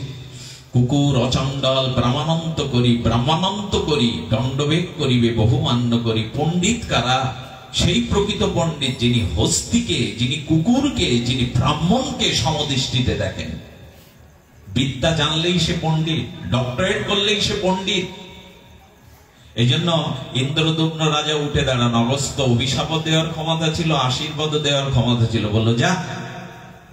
কুকুর অচণ্ডাল ব্রাহ্মণন্ত করি দণ্ডবেগ করিবে বহুমান্য করি। পণ্ডিত কারা? সেই প্রকৃত পণ্ডিত যিনি হস্তিকে, যিনি কুকুরকে, যিনি ব্রাহ্মণকে সমদৃষ্টিতে দেখেন। বিদ্যা জানলেই সে পণ্ডিত, ডক্টরেট করলেই সে পণ্ডিত। এই জন্য ইন্দ্রদম্ন রাজা উঠে দাঁড়ান। অগস্ত্য অভিশাপ দেওয়ার ক্ষমতা ছিল, আশীর্বাদ দেওয়ার ক্ষমতা ছিল। বললো যা,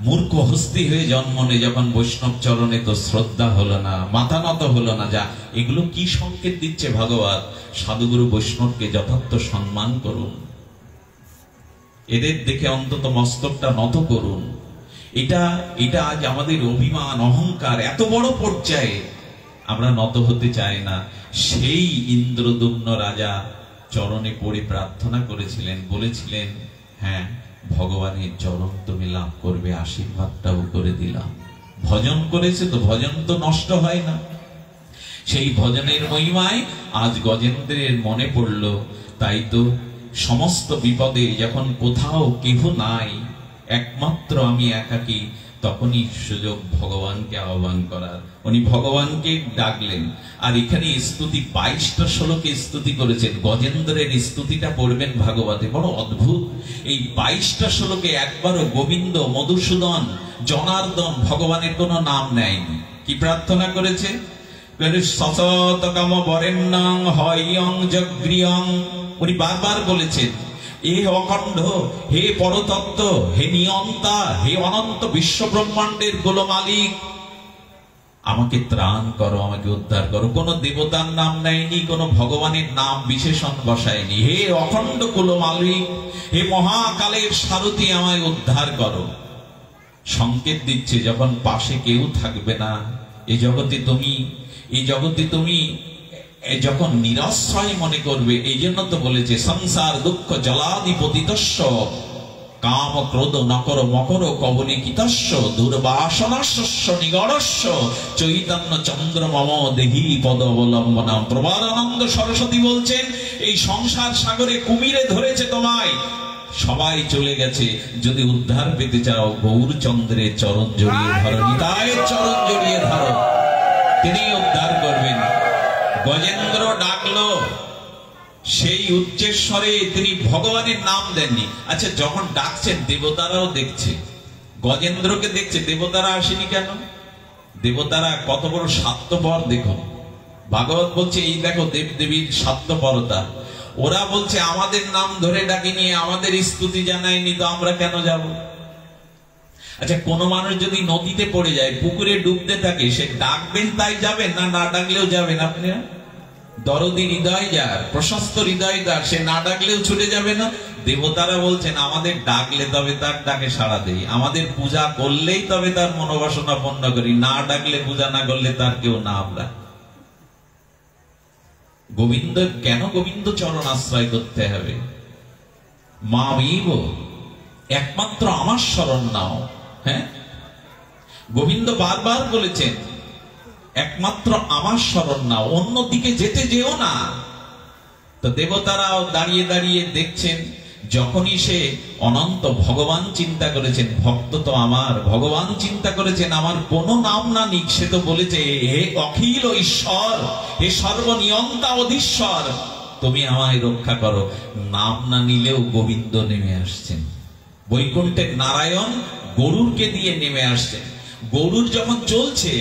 মূর্খ হস্তি হয়ে জন্ম নে, যখন বৈষ্ণব চরণে তো শ্রদ্ধা হলো না, মাথা নত হলো না। যা, এগুলো কি সংকেত দিচ্ছে ভগবান? সাধুগুরু বৈষ্ণবকে যথার্থ সম্মান করুন, এদের দেখে অন্তত মস্তকটা নত করুন। এটা আজ আমাদের অভিমান অহংকার এত বড় পর্যায়ে আমরা নত হতে চাই না। সেই ইন্দ্রদম্ন রাজা চরণে পড়ে প্রার্থনা করেছিলেন, বলেছিলেন হ্যাঁ ভগবানের চরণ তুমি লাভ করবে, আশীর্বাদটাও করে দিলাম। ভজন করেছে তো, ভজন তো নষ্ট হয় না। সেই ভজনের মহিমায় আজ গজেন্দ্রের মনে পড়ল, তাই তো সমস্ত বিপদে যখন কোথাও কেহ নাই, একমাত্র আমি একাকী, তখনই সুযোগ ভগবানকে আহ্বান করার। উনি ভগবানকে ডাকলেন। আর এখানে স্তুতি 22টা শ্লোকে স্তুতি করেছেন। গজেন্দ্রের স্তুতিটা পড়বেন ভাগবতে, বড় অদ্ভুত। এই 22টা শ্লোকে একবারও গোবিন্দ, মধুসূদন, জনার্দন ভগবানের কোনো নাম নেয়নি। কি প্রার্থনা করেছে? সততকাম বরেণ্যং হয়ং যগ্রিয়ং। উনি বারবার বলেছেন, এ অখণ্ড, হে পরতত্ত্ব, হে নিয়ন্তা, হে অনন্ত বিশ্ব ব্রহ্মাণ্ডের গোল মালিক, আমাকে ত্রাণ করো, আমাকে উদ্ধার করো। কোন দেবতার নাম নেয়নি, কোন ভগবানের নাম বিশেষণ বসায়নি। হে অখণ্ড কুল মালিক, হে মহাকালের সারথি, আমায় উদ্ধার করো। সংকেত দিচ্ছে যখন পাশে কেউ থাকবে না, এই জগতে তুমি যখন নিরাশ্রয় মনে করবে, এই জন্য তো বলেছে সংসার দুঃখ জলাধিপতিতস্য কাম ক্রোধ নকর মকর কবলিকিতস্য দুর্বাসনাস্য নিগড়স্য চৈতন্য চন্দ্র মম দেহি পদ অবলম্বনম। প্রবাদানন্দ সরস্বতী বলছেন, এই সংসার সাগরে কুমিরে ধরেছে তোমায়, সবাই চলে গেছে, যদি উদ্ধার পেতে চাও গৌরচন্দ্রের চরণ জড়িয়ে ধরো, নিতাইয়ের চরণ জড়িয়ে ধরো, তিনি উদ্ধার করবেন। গজেন্দ্র ডাকলো, সেই উচ্চেশ্বরে তিনি ভগবানের নাম দেননি। আচ্ছা, যখন ডাকছেন দেবতারাও দেখছে, গজেন্দ্রকে দেখছে, দেবতারা আসেনি কেন? দেবতারা কত বড় স্বার্থপর দেখুন। ভাগবত বলছে, এই দেখো দেবদেবীর স্বার্থপরতা। ওরা বলছে আমাদের নাম ধরে ডাকিনি, আমাদের স্তুতি জানায়নি, তো আমরা কেন যাব? আচ্ছা, কোন মানুষ যদি নদীতে পড়ে যায়, পুকুরে ডুবতে থাকে, সে ডাকবেন তাই যাবেন, না ডাকলেও যাবেন? আপনি দরদি হৃদয় যার, প্রশস্ত হৃদয় যার, সে না ডাকলেও ছুটে যাবে না? দেবতারা বলছেন আমাদের ডাকলে তবে তার ডাকে সাড়া দেই, আমাদের পূজা করলেই তবে তার মনোবাসনা পূর্ণ করি, না ডাকলে, পূজা না করলে তার কেউ না। আমরা গোবিন্দ, কেন গোবিন্দ চরণ আশ্রয় করতে হবে? মামিব, একমাত্র আমার শরণ নাও। হ্যাঁ, গোবিন্দ বারবার বলেছেন একমাত্র আমার শরণ নাও, অন্যদিকে যেতে যেও না। তো দেবতারাও দাঁড়িয়ে দাঁড়িয়ে দেখছেন, যখনই সে অনন্ত ভগবান চিন্তা করেছেন, ভক্ত তো আমার, ভগবান চিন্তা করেছেন আমার কোনো নাম না নিক, সে তো বলেছে হে অখিল ঈশ্বর, হে সর্বনিয়ন্তা অধীশ্বর, তুমি আমায় রক্ষা করো। নাম না নিলেও গোবিন্দ নেমে আসছেন। বৈকুণ্ঠের নারায়ণ গরুরকে দিয়ে নেমে আসছেন। গরুর যখন চলছে,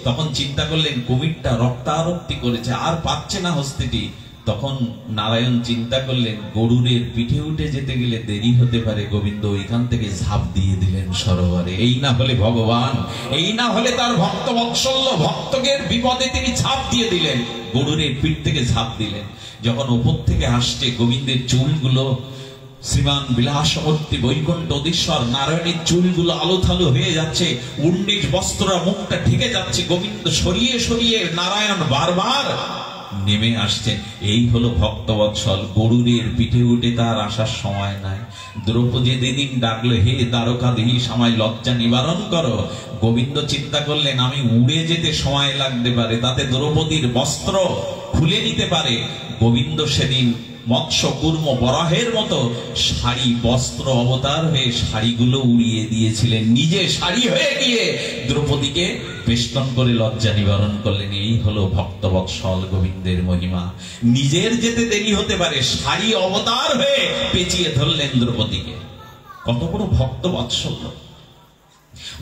তখন চিন্তা করলেন কুমিরটা রক্তারক্তি করেছে, আর পাচ্ছে না হস্তিটি। তখন নারায়ণ চিন্তা করলেন গরুরের পিঠে উঠে যেতে গেলে দেরি হতে পারে, গোবিন্দ ওইখান থেকে ঝাঁপ দিয়ে দিলেন সরোবরে। এই না হলে ভগবান, এই না হলে তার ভক্ত বৎসল্য ভক্তকে বিপদে তিনি ঝাঁপ দিয়ে দিলেন, গরুরের পিঠ থেকে ঝাঁপ দিলেন। যখন উপর থেকে আসছে, গোবিন্দের চুলগুলো, শ্রীমান বিলাসমূর্তি বৈকুণ্ঠ অধীশ্বর নারায়ণের চুলগুলো আলোথালো হয়ে যাচ্ছে, 19 বস্ত্ররা মুখটা ঢেকে যাচ্ছে, গোবিন্দ সরিয়ে সরিয়ে নারায়ণ বারবার নেমে আসছেন। এই হলো ভক্তবৎসল। গরুরের পিঠে উঠে তার আসার সময় নাই। দ্রৌপদী দিদিন ডাকলো, হে দ্বারকা দেহি সময় লজ্জা নিবারণ করো। গোবিন্দ চিন্তা করলেন আমি উড়ে যেতে সময় লাগতে পারে, তাতে দ্রৌপদীর বস্ত্র খুলে নিতে পারে। গোবিন্দ সেদিন মৎস্য কুর্ম বরাহের মতো শাড়ি বস্ত্র অবতার হয়ে শাড়িগুলো উড়িয়ে দিয়েছিলেন, নিজে শাড়ি হয়ে গিয়ে দ্রৌপদীকে বেষ্টন করে লজ্জা নিবারণ করলেন। এই হলো ভক্তবৎসল গোবিন্দের মহিমা। নিজের যেতে দেরি হতে পারে, শাড়ি অবতার হয়ে পেঁচিয়ে ধরলেন দ্রৌপদীকে। কত বড় ভক্তবৎসল!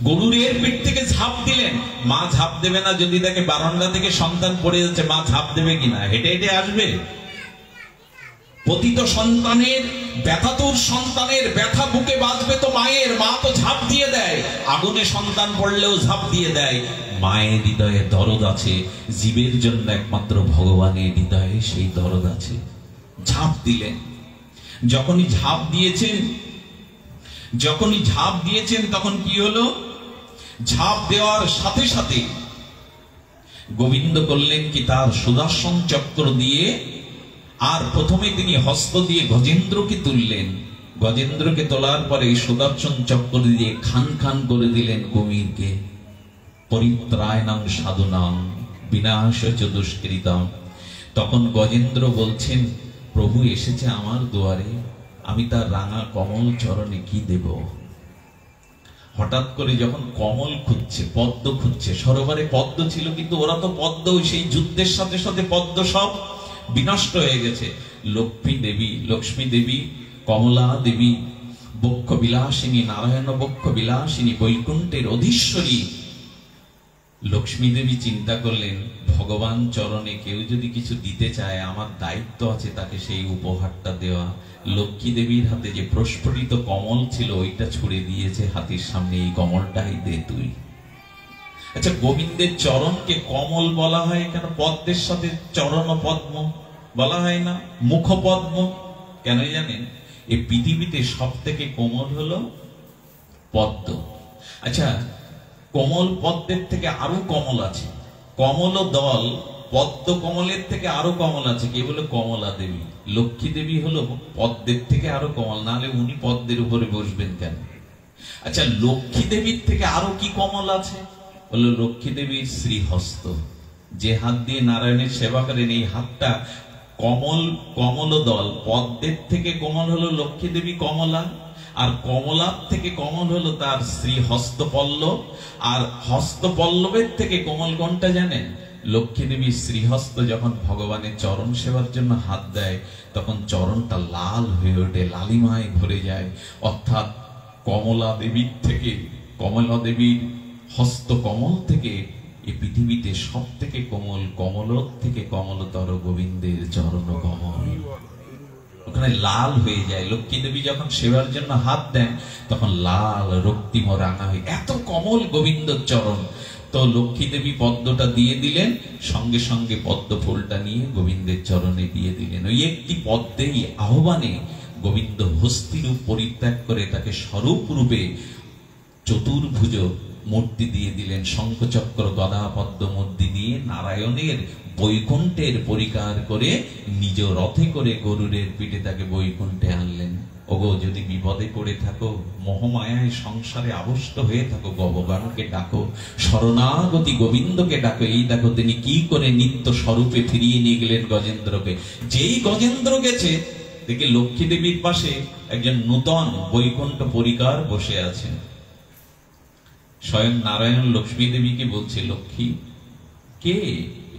গরুরের পিঠ থেকে ঝাঁপ দিলেন। মা ঝাঁপ দেবে না যদি দেখে বারান্দা থেকে সন্তান পড়ে যাচ্ছে, মা ঝাঁপ দেবে কিনা? হেঁটে হেঁটে আসবে? পতিত সন্তানের ব্যথাতুর সন্তানের ব্যথা বুকে বাজবে তো মায়ের, মা তো ঝাঁপ দিয়ে দেয়। আগুনে সন্তান পড়লেও ঝাঁপ দিয়ে দেয়। মায়ের হৃদয়ে দরদ আছে, জীবের জন্য একমাত্র ভগবানের হৃদয়ে সেই দরদ আছে। ঝাঁপ দিলেন। যখনই ঝাঁপ দিয়েছেন তখন কি হলো? ঝাঁপ দেওয়ার সাথে সাথে গোবিন্দ করলেন কি, তার সুদর্শন চক্র দিয়ে, আর প্রথমে তিনি হস্ত দিয়ে গজেন্দ্রকে তুললেন। গজেন্দ্রকে তোলার পরে সুদর্শন চক্র দিয়ে খান খান করে দিলেন কুমিরকে। পরিত্রায়ণং সাধুনাং বিনাশ চ দুষ্কৃতম। তখন গজেন্দ্র বলছেন, প্রভু এসেছে আমার দুয়ারে, আমি তার রাঙা কমল চরণে কি দেব? হঠাৎ করে যখন কমল খুঁজছে, পদ্ম খুঁজছে, সরোবরে পদ্ম ছিল, কিন্তু ওরা তো পদ্ম সেই যুদ্ধের সাথে সাথে পদ্ম সব বিনষ্ট হয়ে গেছে। লক্ষ্মী দেবী, কমলা দেবী, বক্ষ বিলাসিনী, নারায়ণ বক্ষ বিলাসিনী, বৈকুণ্ঠের অধীশ্বরী লক্ষ্মী দেবী চিন্তা করলেন, ভগবান চরণে কেউ যদি কিছু দিতে চায়, আমার দায়িত্ব আছে তাকে সেই উপহারটা দেওয়া। লক্ষ্মী দেবীর হাতে যে প্রস্ফুটিত কমল ছিল ওইটা ছুড়ে দিয়েছে হাতির সামনে, এই কমলটাই দে তুই। আচ্ছা, গোবিন্দের চরণকে কমল বলা হয় কেন? পদ্মের সাথে চরণ পদ্ম বলা হয় না? মুখ পদ্ম কেন জানেন? এই পৃথিবীতে সব থেকে কোমল হলো পদ্ম। আচ্ছা, কোমল পদ্মের থেকে আরো কমল আছে, কমল দল পদ্ম কমলের থেকে আরো কমল আছে, কে বলে? কমলা দেবী। লক্ষ্মী দেবী হলো পদ্মের থেকে আরো কমল, নাহলে উনি পদ্মের উপরে বসবেন কেন? আচ্ছা, লক্ষ্মী দেবীর থেকে আরো কি কমল আছে? বললো লক্ষ্মী দেবীর শ্রীহস্ত, যে হাত দিয়ে নারায়ণের সেবা করেন, এই হাতটা কমল। কমল দল পদ্মের থেকে কোমল হলো লক্ষ্মী দেবী কমলা, আর কমলার থেকে কোমল হলো তার শ্রী হস্তপল্লব, আর হস্তপল্লবের থেকে কোমল কোনটা জানেন? লক্ষ্মী দেবীর শ্রীহস্ত যখন ভগবানের চরণ সেবার জন্য হাত দেয়, তখন চরণটা লাল হয়ে ওঠে, লালিমায় ভরে যায়। অর্থাৎ কমলা দেবীর থেকে, কমলা দেবীর হস্ত কমল থেকে এই পৃথিবীতে সব থেকে কোমল, কমল থেকে কমলতর গোবিন্দের চরণ কমল, ওখানে লাল হয়ে যায়। লক্ষ্মী দেবী যখন সেবার জন্য হাত দেন তখন লাল রক্তিম রাঙা হয়ে, এত কমল গোবিন্দ চরণ। তো লক্ষ্মী দেবী পদ্মটা দিয়ে দিলেন, সঙ্গে সঙ্গে পদ্ম ফুলটা নিয়ে গোবিন্দের চরণে দিয়ে দিলেন। ওই একটি পদ্মেই আহ্বানে গোবিন্দ হস্তিরূপ পরিত্যাগ করে তাকে স্বরূপ রূপে চতুর্ভুজ মূর্তি দিয়ে দিলেন। শঙ্খচক্র গদা পদ্ম মূর্তি দিয়ে নারায়ণের বৈকুণ্ঠের পরিকার করে নিজ রথে করে গরুরের পিঠে তাকে বৈকুণ্ঠে আনলেন। ওগো, যদি বিপদে পড়ে থাকো, মোহমায়ায় সংসারে আবষ্ট হয়ে থাকো, ভগবানকে ডাকো, শরণাগতি গোবিন্দকে ডাকো। এই দেখো তিনি কি করে নিত্য স্বরূপে ফিরিয়ে নিয়ে গেলেন গজেন্দ্রকে। যেই গজেন্দ্র গেছে, দেখে লক্ষ্মী দেবীর পাশে একজন নূতন বৈকুণ্ঠ পরিকার বসে আছেন। স্বয়ং নারায়ণ লক্ষ্মী দেবীকে বলছে, লক্ষ্মী কে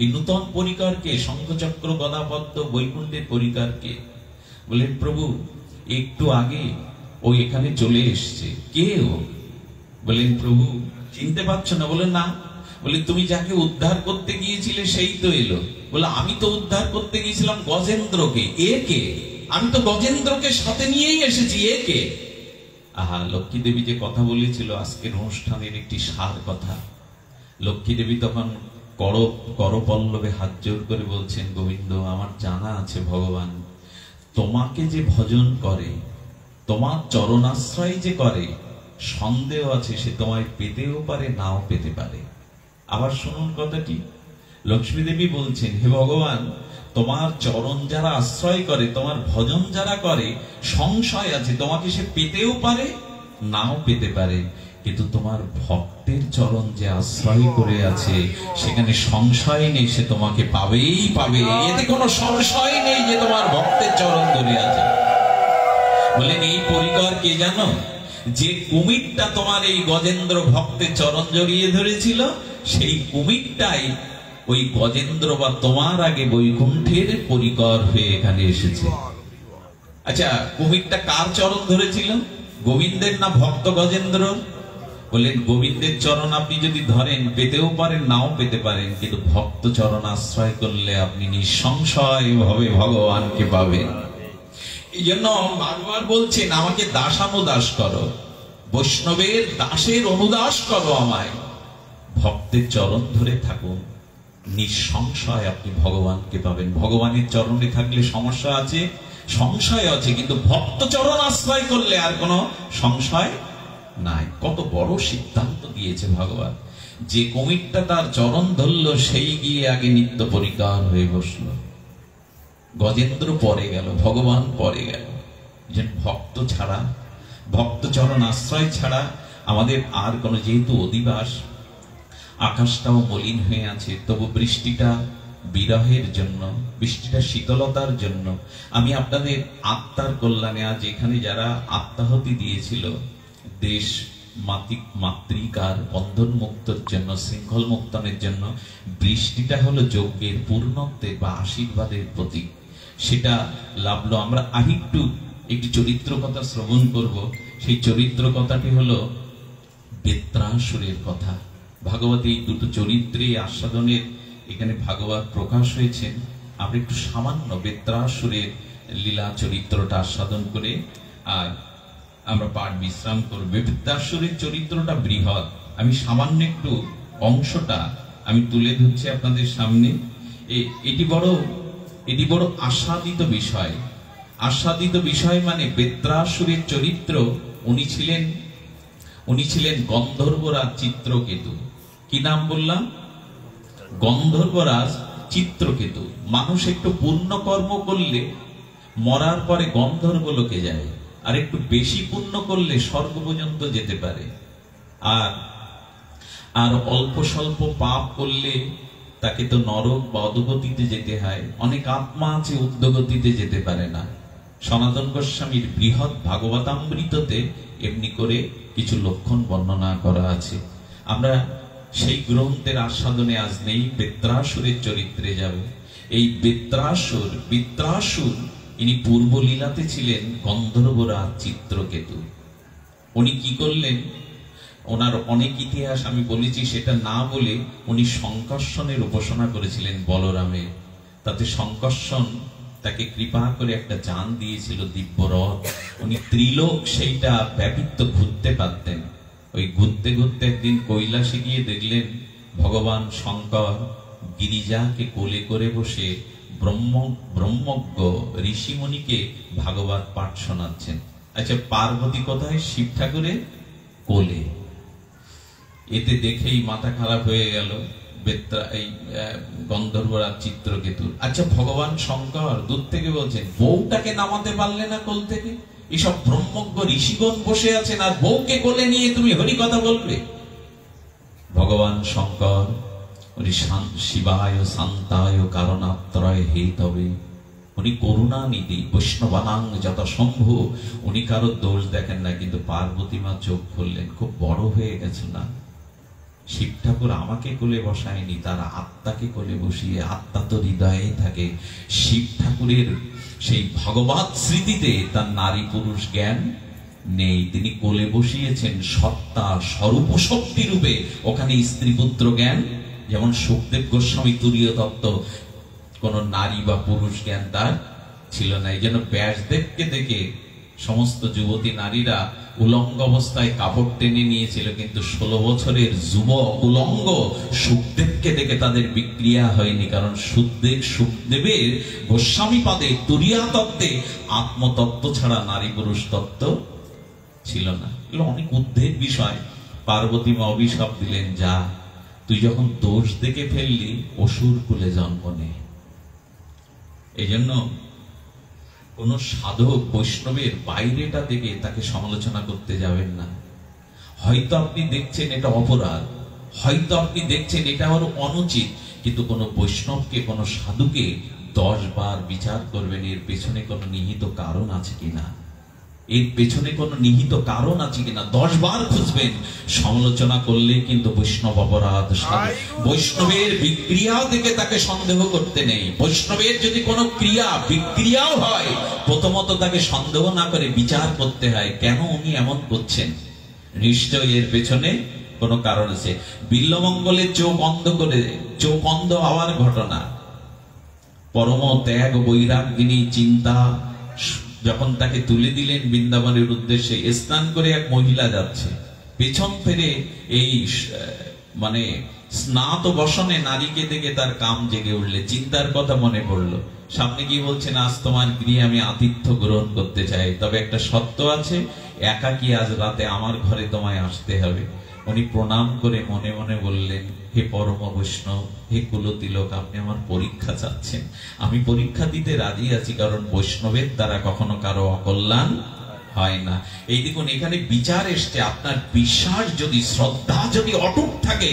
এই নূতন পরিকার? কে? শঙ্খচক্র গদা পদ্ম বৈকুণ্ঠের পরিকার কে? বললেন, প্রভু একটু আগে ও এখানে চলে এসছে। কে ও? বললেন, প্রভু চিনতে পারছো না? বলে না। বলে, তুমি যাকে উদ্ধার করতে গিয়েছিলে সেই তো এলো। বলে, আমি তো উদ্ধার করতে গিয়েছিলাম গজেন্দ্রকে। এ কে? আমি তো গজেন্দ্রকে সাথে নিয়েই এসেছি, এ কে? আহা, লক্ষ্মী দেবী যে কথা বলেছিল আজকের অনুষ্ঠানের একটি সার কথা। লক্ষ্মী দেবী তখন করপল্লবে হাত জোর করে বলছেন, গোবিন্দ, আমার জানা আছে ভগবান, তোমাকে যে ভজন করে, তোমার চরণাশ্রয় যে করে, সন্দেহ আছে সে তোমায় পেতেও পারে, নাও পেতে পারে। আবার শুনুন কথাটি, লক্ষ্মী দেবী বলছেন, হে ভগবান, তোমার চরণ যারা আশ্রয় করে, তোমার ভজন যারা করে, সংশয় আছে তোমাকে সে পেতেও পারে, নাও পেতে পারে। কিন্তু তোমার ভক্তের চরণ যে আশ্রয় করে আছে, সেখানে সংশয় নেই, সে তোমাকে পাবেই পাবে। এতে কোনো সংশয় নেই যে তোমার ভক্তের চরণ ধরে আছে। বলেন, এই পরিকর কে জানো? যে কুমিরটা তোমার এই গজেন্দ্র ভক্তের চরণ জড়িয়ে ধরেছিল, সেই কুমিরটাই ওই গজেন্দ্র বা তোমার আগে বৈকুণ্ঠের পরিকর হয়ে এখানে এসেছে। আচ্ছা, কুমিরটা কার চরণ ধরেছিল? গোবিন্দের না ভক্ত গজেন্দ্র? বললেন, গোবিন্দের চরণ আপনি যদি ধরেন, পেতেও পারেন, নাও পেতে পারেন, কিন্তু ভক্ত চরণ আশ্রয় করলে আপনি নিঃসংশয় ভাবে ভগবানকে পাবেন। এই জন্য বারবার বলছেন, আমাকে দাসানুদাস করো, বৈষ্ণবের দাসের অনুদাস করো আমায়। ভক্তের চরণ ধরে থাকুন, নিঃসংশয় আপনি ভগবানকে পাবেন। ভগবানের চরণে থাকলে সমস্যা আছে, সংশয় আছে, কিন্তু ভক্ত চরণ আশ্রয় করলে আর কোনো সংশয় নাই। কত বড় সিদ্ধান্ত দিয়েছে ভগবান। যে কুমিরটা তার চরণ ধরল, সেই গিয়ে আগে নিত্য পরিকার হয়ে বসল। গজেন্দ্র পরে গেল, ভগবান পরে গেল। যে ভক্ত ছাড়া, ভক্ত চরণ আশ্রয় ছাড়া আমাদের আর কোনো, যেহেতু অধিবাস, আকাশটাও মলিন হয়ে আছে, তবু বৃষ্টিটা বিরহের জন্য, বৃষ্টিটা শীতলতার জন্য। আমি আপনাদের আত্মার কল্যাণে আজ এখানে যারা আত্মাহুতি দিয়েছিল দেশ মাতৃকার বন্ধন মুক্তর জন্য, শৃঙ্খল মুক্তনের জন্য, বৃষ্টিটা হলো যজ্ঞের পূর্ণত্বের বা আশীর্বাদের প্রতীক। সেটা লাভলো। আমরা আরেকটু একটি চরিত্র কথা শ্রবণ করব। সেই চরিত্র কথাটি হলো বেত্রাসুরের কথা। ভাগবত এই দুটো চরিত্রে আস্বাদনের এখানে ভাগবত প্রকাশ হয়েছেন। আমরা একটু সামান্য বেত্রাসুরের লীলা চরিত্রটা আস্বাদন করে আর আমরা পাঠ বিশ্রাম করব। বেত্রাসুরের চরিত্রটা বৃহৎ, আমি সামান্য একটু অংশটা আমি তুলে ধরছি আপনাদের সামনে। এটি বড় আস্বাদিত বিষয়। আস্বাদিত বিষয় মানে বেত্রাসুরের চরিত্র, উনি ছিলেন গন্ধর্বরাজ চিত্রকেতু। কি নাম বললাম? গন্ধর্বরাজ চিত্রকেতু। মানুষ একটু পুণ্য কর্ম করলে মরার পরে গন্ধর্ব লোকে যায়, আর একটু বেশি পুণ্য করলে স্বর্গ পর্যন্ত যেতে পারে। আর অল্প স্বল্প পাপ করলে তাকে তো নরক বা অধোগতিতে যেতে হয়। অনেক আত্মা আছে ঊর্ধ্বগতিতে যেতে পারে না। সনাতন গোস্বামীর বৃহৎ ভাগবতামৃততে এমনি করে কিছু লক্ষণ বর্ণনা করা আছে। আমরা সেই গ্রন্থের আস্বাদনে আজ নেই, বেত্রাসুরের চরিত্রে যাব। এই বৃত্রাসুর ইনি পূর্বলীলাতে ছিলেন গন্ধর্বরাজ চিত্রকেতু। উনি কি করলেন? ওনার অনেক ইতিহাস আমি বলেছি, সেটা না বলে উনি শঙ্কর্ষণের উপাসনা করেছিলেন বলরামের। তাতে শঙ্কর্ষণ তাকে কৃপা করে একটা যান দিয়েছিল, দিব্যরথ। উনি ত্রিলোক সেইটা ব্যাপিত ঘুরতে পারতেন। ওই ঘুরতে ঘুরতে একদিন কৈলাসে গিয়ে দেখলেন ভগবান শঙ্কর গিরিজাকে কোলে করে বসে ব্রহ্মজ্ঞ ঋষিমণিকে ভাগবত পাঠ শোনাচ্ছেন। আচ্ছা, পার্বতী কোথায়? শিব ঠাকুরের কোলে। এতে দেখেই মাথা খারাপ হয়ে গেল এই গন্ধর্বরাজ চিত্রকেতুর। আচ্ছা, ভগবান শঙ্কর দূর থেকে বলছেন বউটাকে নামাতে পারলে না কোল থেকে? এসব ব্রহ্মজ্ঞ ঋষিগণ বসে আছেন, আর বউকে কোলে নিয়ে তুমি হরি কথা বলবে? ভগবান শঙ্কর উনি শিবায় শান্তায় কারণাত্রয় হেতবে, উনি করুণানিধি, বৈষ্ণবানাং যত শম্ভু। উনি কারো দোষ দেখেন না, কিন্তু পার্বতী মা চোখ খুললেন, খুব বড় হয়ে গেছে না? শিব ঠাকুর আমাকে কোলে বসায়নি, তার আত্মাকে কোলে বসিয়ে, আত্মা তো হৃদয়ে থাকে। শিব ঠাকুরের সেই ভগবত স্মৃতিতে তার নারী পুরুষ জ্ঞান নেই, তিনি কোলে বসিয়েছেন সত্তা স্বরূপ শক্তি রূপে। ওখানে স্ত্রী পুত্র জ্ঞান, যেমন সুখদেব গোস্বামী তুরীয় তত্ত্ব, কোন নারী বা পুরুষ জ্ঞান তার ছিল না। এই জন্য ব্যাসদেবকে দেখে সমস্ত যুবতী নারীরা উলঙ্গ অবস্থায় কাপড় টেনে নিয়েছিল, কিন্তু 16 বছরের যুবক উলঙ্গ সুখদেবকে দেখে তাদের বিক্রিয়া হয়নি। কারণ সুখদেবের গোস্বামী পাদে তুরীয়া তত্ত্বে আত্মতত্ত্ব ছাড়া নারী পুরুষ তত্ত্ব ছিল না। এগুলো অনেক উদ্বেগ বিষয়। পার্বতী মা অভিশাপ দিলেন, যা তুই যখন দোষ দেখে ফেললি অসুর কুলে জন্ম নে। এই জন্য কোন সাধক বৈষ্ণবের বাইরেটা দেখে তাকে সমালোচনা করতে যাবেন না। হয়তো আপনি দেখছেন এটা অপরাধ, হয়তো আপনি দেখছেন এটা আরো অনুচিত, কিন্তু কোন বৈষ্ণবকে, কোন সাধুকে 10 বার বিচার করবেন, এর পেছনে কোন নিহিত কারণ আছে কিনা, এর পেছনে কোন নিহিত কারণ আছে কিনা 10 বার খুঁজবেন। সমালোচনা করলে কিন্তু বৈষ্ণব অপরাধ। বৈষ্ণবের বিক্রিয়া দেখে তাকে সন্দেহ করতে নেই। বৈষ্ণবের যদি কোনো ক্রিয়া বিক্রিয়াও হয়, প্রথমত তাকে সন্দেহ না করে বিচার করতে হয়, কেন উনি এমন করছেন, নিশ্চয়ই এর পেছনে কোনো কারণ আছে। বিল্বমঙ্গলের চোখ অন্ধ হওয়ার ঘটনা, পরম ত্যাগ বৈরাগিনী চিন্তা যখন তাকে তুলে দিলেন বৃন্দাবনের উদ্দেশ্যে, স্নান করে এক মহিলা যাচ্ছে, পেছন ফিরে এই মানে স্নাত বসনে নারীকে দেখে তার কাম জেগে উঠলে, চিন্তার কথা মনে পড়লো। সামনে গিয়ে বলছেন, আজ তোমার গৃহে আমি আতিথ্য গ্রহণ করতে চাই, তবে একটা শর্ত আছে, একাকী আজ রাতে আমার ঘরে তোমায় আসতে হবে। উনি প্রণাম করে মনে মনে বললেন, হে পরম বৈষ্ণব, হে কুলতিলক, আপনি আমার পরীক্ষা চাচ্ছেন। আমি পরীক্ষা দিতে রাজি আছি, কারণ বৈষ্ণবের দ্বারা কখনো কারো অকল্যাণ হয় না। এই দেখুন, এখানে বিচার এসছে। আপনার বিশ্বাস যদি, শ্রদ্ধা যদি অটুট থাকে,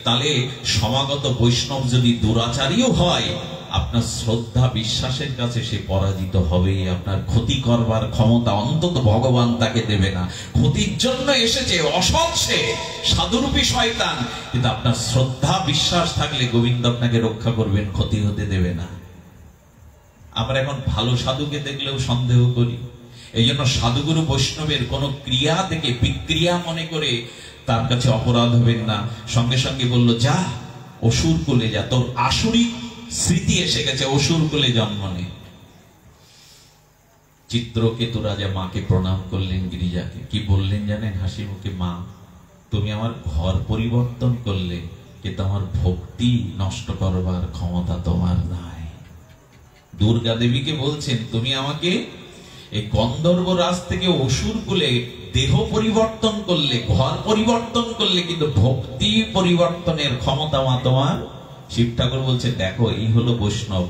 তাহলে সমাগত বৈষ্ণব যদি দুরাচারীও হয়, আপনার শ্রদ্ধা বিশ্বাসের কাছে সে পরাজিত হবে। আপনার ক্ষতি করবার ক্ষমতা অন্তত ভগবান তাকে দেবে না। ক্ষতির জন্য এসেছে, অসৎ সে, সাধুরূপী শয়তান, কিন্তু আপনার শ্রদ্ধা বিশ্বাস থাকলে গোবিন্দ আপনাকে রক্ষা করবেন, ক্ষতি হতে দেবে না। আমরা এখন ভালো সাধুকে দেখলেও সন্দেহ করি। এই জন্য সাধুগুরু বৈষ্ণবের কোন ক্রিয়া থেকে বিক্রিয়া মনে করে তার কাছে অপরাধ হবেন না। সঙ্গে সঙ্গে বলল, যা অসুর কুলে যা, তোর আসুরিক স্মৃতি এসে গেছে, অসুর কুলে জন্ম নে। চিত্রকেতু রাজা মাকে প্রণাম করলেন, গিরিজাকে। কি বললেন জানেন হাসি মুখে? মা, তুমি আমার ঘর পরিবর্তন করলে, কিন্তু আমার ভক্তি নষ্ট করবার ক্ষমতা তোমার নাই। দুর্গা দেবীকে বলছেন, তুমি আমাকে এই গন্ধর্ব রাজ থেকে অসুর কুলে দেহ পরিবর্তন করলে, ঘর পরিবর্তন করলে, কিন্তু ভক্তি পরিবর্তনের ক্ষমতা মা তোমার। শিব ঠাকুর বলছে, দেখো এই হলো বৈষ্ণব।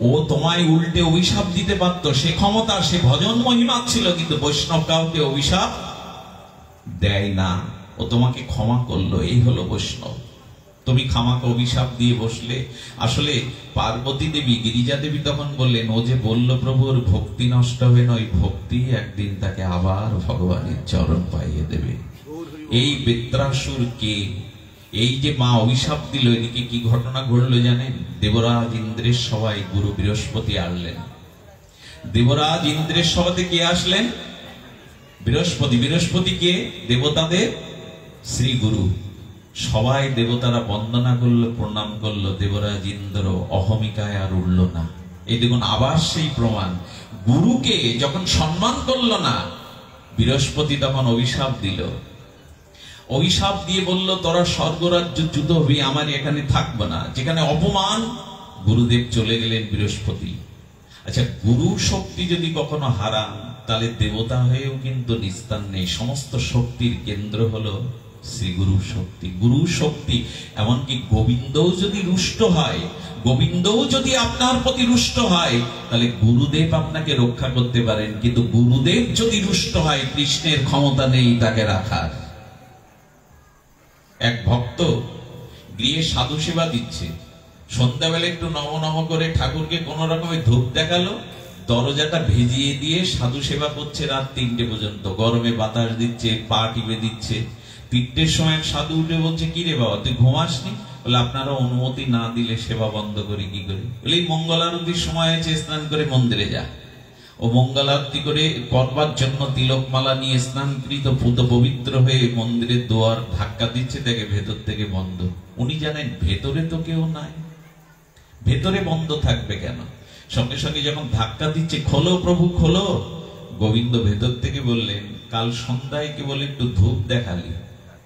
ও তোমায় উল্টে অভিশাপ দিতে পারত, সে ক্ষমতা, সে ভজন মহিমা ছিল, কিন্তু বৈষ্ণব কাউকে অভিশাপ দেয় না। ও তোমাকে ক্ষমা করলো, এই হলো বৈষ্ণব। তুমি খামাকে অভিশাপ দিয়ে বসলে। আসলে পার্বতী দেবী, গিরিজা দেবী তখন বললেন, ও যে বলল প্রভুর ভক্তি নষ্ট হবে না, ওই ভক্তি একদিন তাকে আবার ভগবানের চরণ পাইয়ে দেবে। এই বেত্রাসুর কে? এই যে মা অভিশাপ দিল, এদিকে কি ঘটনা ঘটলো জানেন? দেবরাজ ইন্দ্রের সভায় গুরু বৃহস্পতি আসলেন। দেবরাজ ইন্দ্রের সভাতে কে আসলেন? বৃহস্পতি। বৃহস্পতি কে? দেবতাদের শ্রী গুরু। সবাই দেবতারা বন্দনা করলো, প্রণাম করলো। দেবরাজ ইন্দ্র অহমিকায় আর উঠল না। এই দেখুন আবার সেই প্রমাণ। গুরুকে যখন সম্মান করলো না, বৃহস্পতি তখন অভিশাপ দিল। অভিশাপ দিয়ে বলল, তোরা স্বর্গরাজ্য চ্যুত হবি, আমার এখানে থাকবো না। যেখানে অপমান, গুরুদেব চলে গেলেন বৃহস্পতি। আচ্ছা, গুরু শক্তি যদি কখনো হারান, তাহলে দেবতা হয়েও কিন্তু নিস্তার নেই। সমস্ত শক্তির কেন্দ্র হলো শ্রী গুরু শক্তি। গুরু শক্তি, এমনকি গোবিন্দও যদি রুষ্ট হয়, গোবিন্দও যদি আপনার প্রতি রুষ্ট হয়, তাহলে গুরুদেব আপনাকে রক্ষা করতে পারেন। কিন্তু গুরুদেব যদি রুষ্ট হয়, কৃষ্ণের ক্ষমতা নেই তাকে রাখার। এক ভক্ত গৃহে সাধু সেবা দিচ্ছে, সন্ধ্যাবেলা একটু নম নম করে ঠাকুরকে কোন রকমের ধূপ দেখালো, দরজাটা ভেজিয়ে দিয়ে সাধু সেবা করছে রাত 3টে পর্যন্ত। গরমে বাতাস দিচ্ছে, পা টিপে দিচ্ছে। 3টের সময় এক সাধু উঠে বলছে, কি রে বাবা, তুই ঘুমাসনি? বলে, আপনারা অনুমতি না দিলে সেবা বন্ধ করি কি করে? বলে, এই মঙ্গল আরতির সময় হয়েছে, স্নান করে মন্দিরে যা। ও মঙ্গল আরতি করে করবার জন্য তিলকমালা নিয়ে স্নানকৃত পুত পবিত্র হয়ে মন্দিরের দুয়ার ধাক্কা দিচ্ছে, দেখে ভেতর থেকে বন্ধ। উনি জানেন ভেতরে তো কেউ নাই, ভেতরে বন্ধ থাকবে কেন? সঙ্গে সঙ্গে যখন ধাক্কা দিচ্ছে, খোলো প্রভু খোলো। গোবিন্দ ভেতর থেকে বললেন, কাল সন্ধ্যায় কেবল একটু ধূপ দেখালি,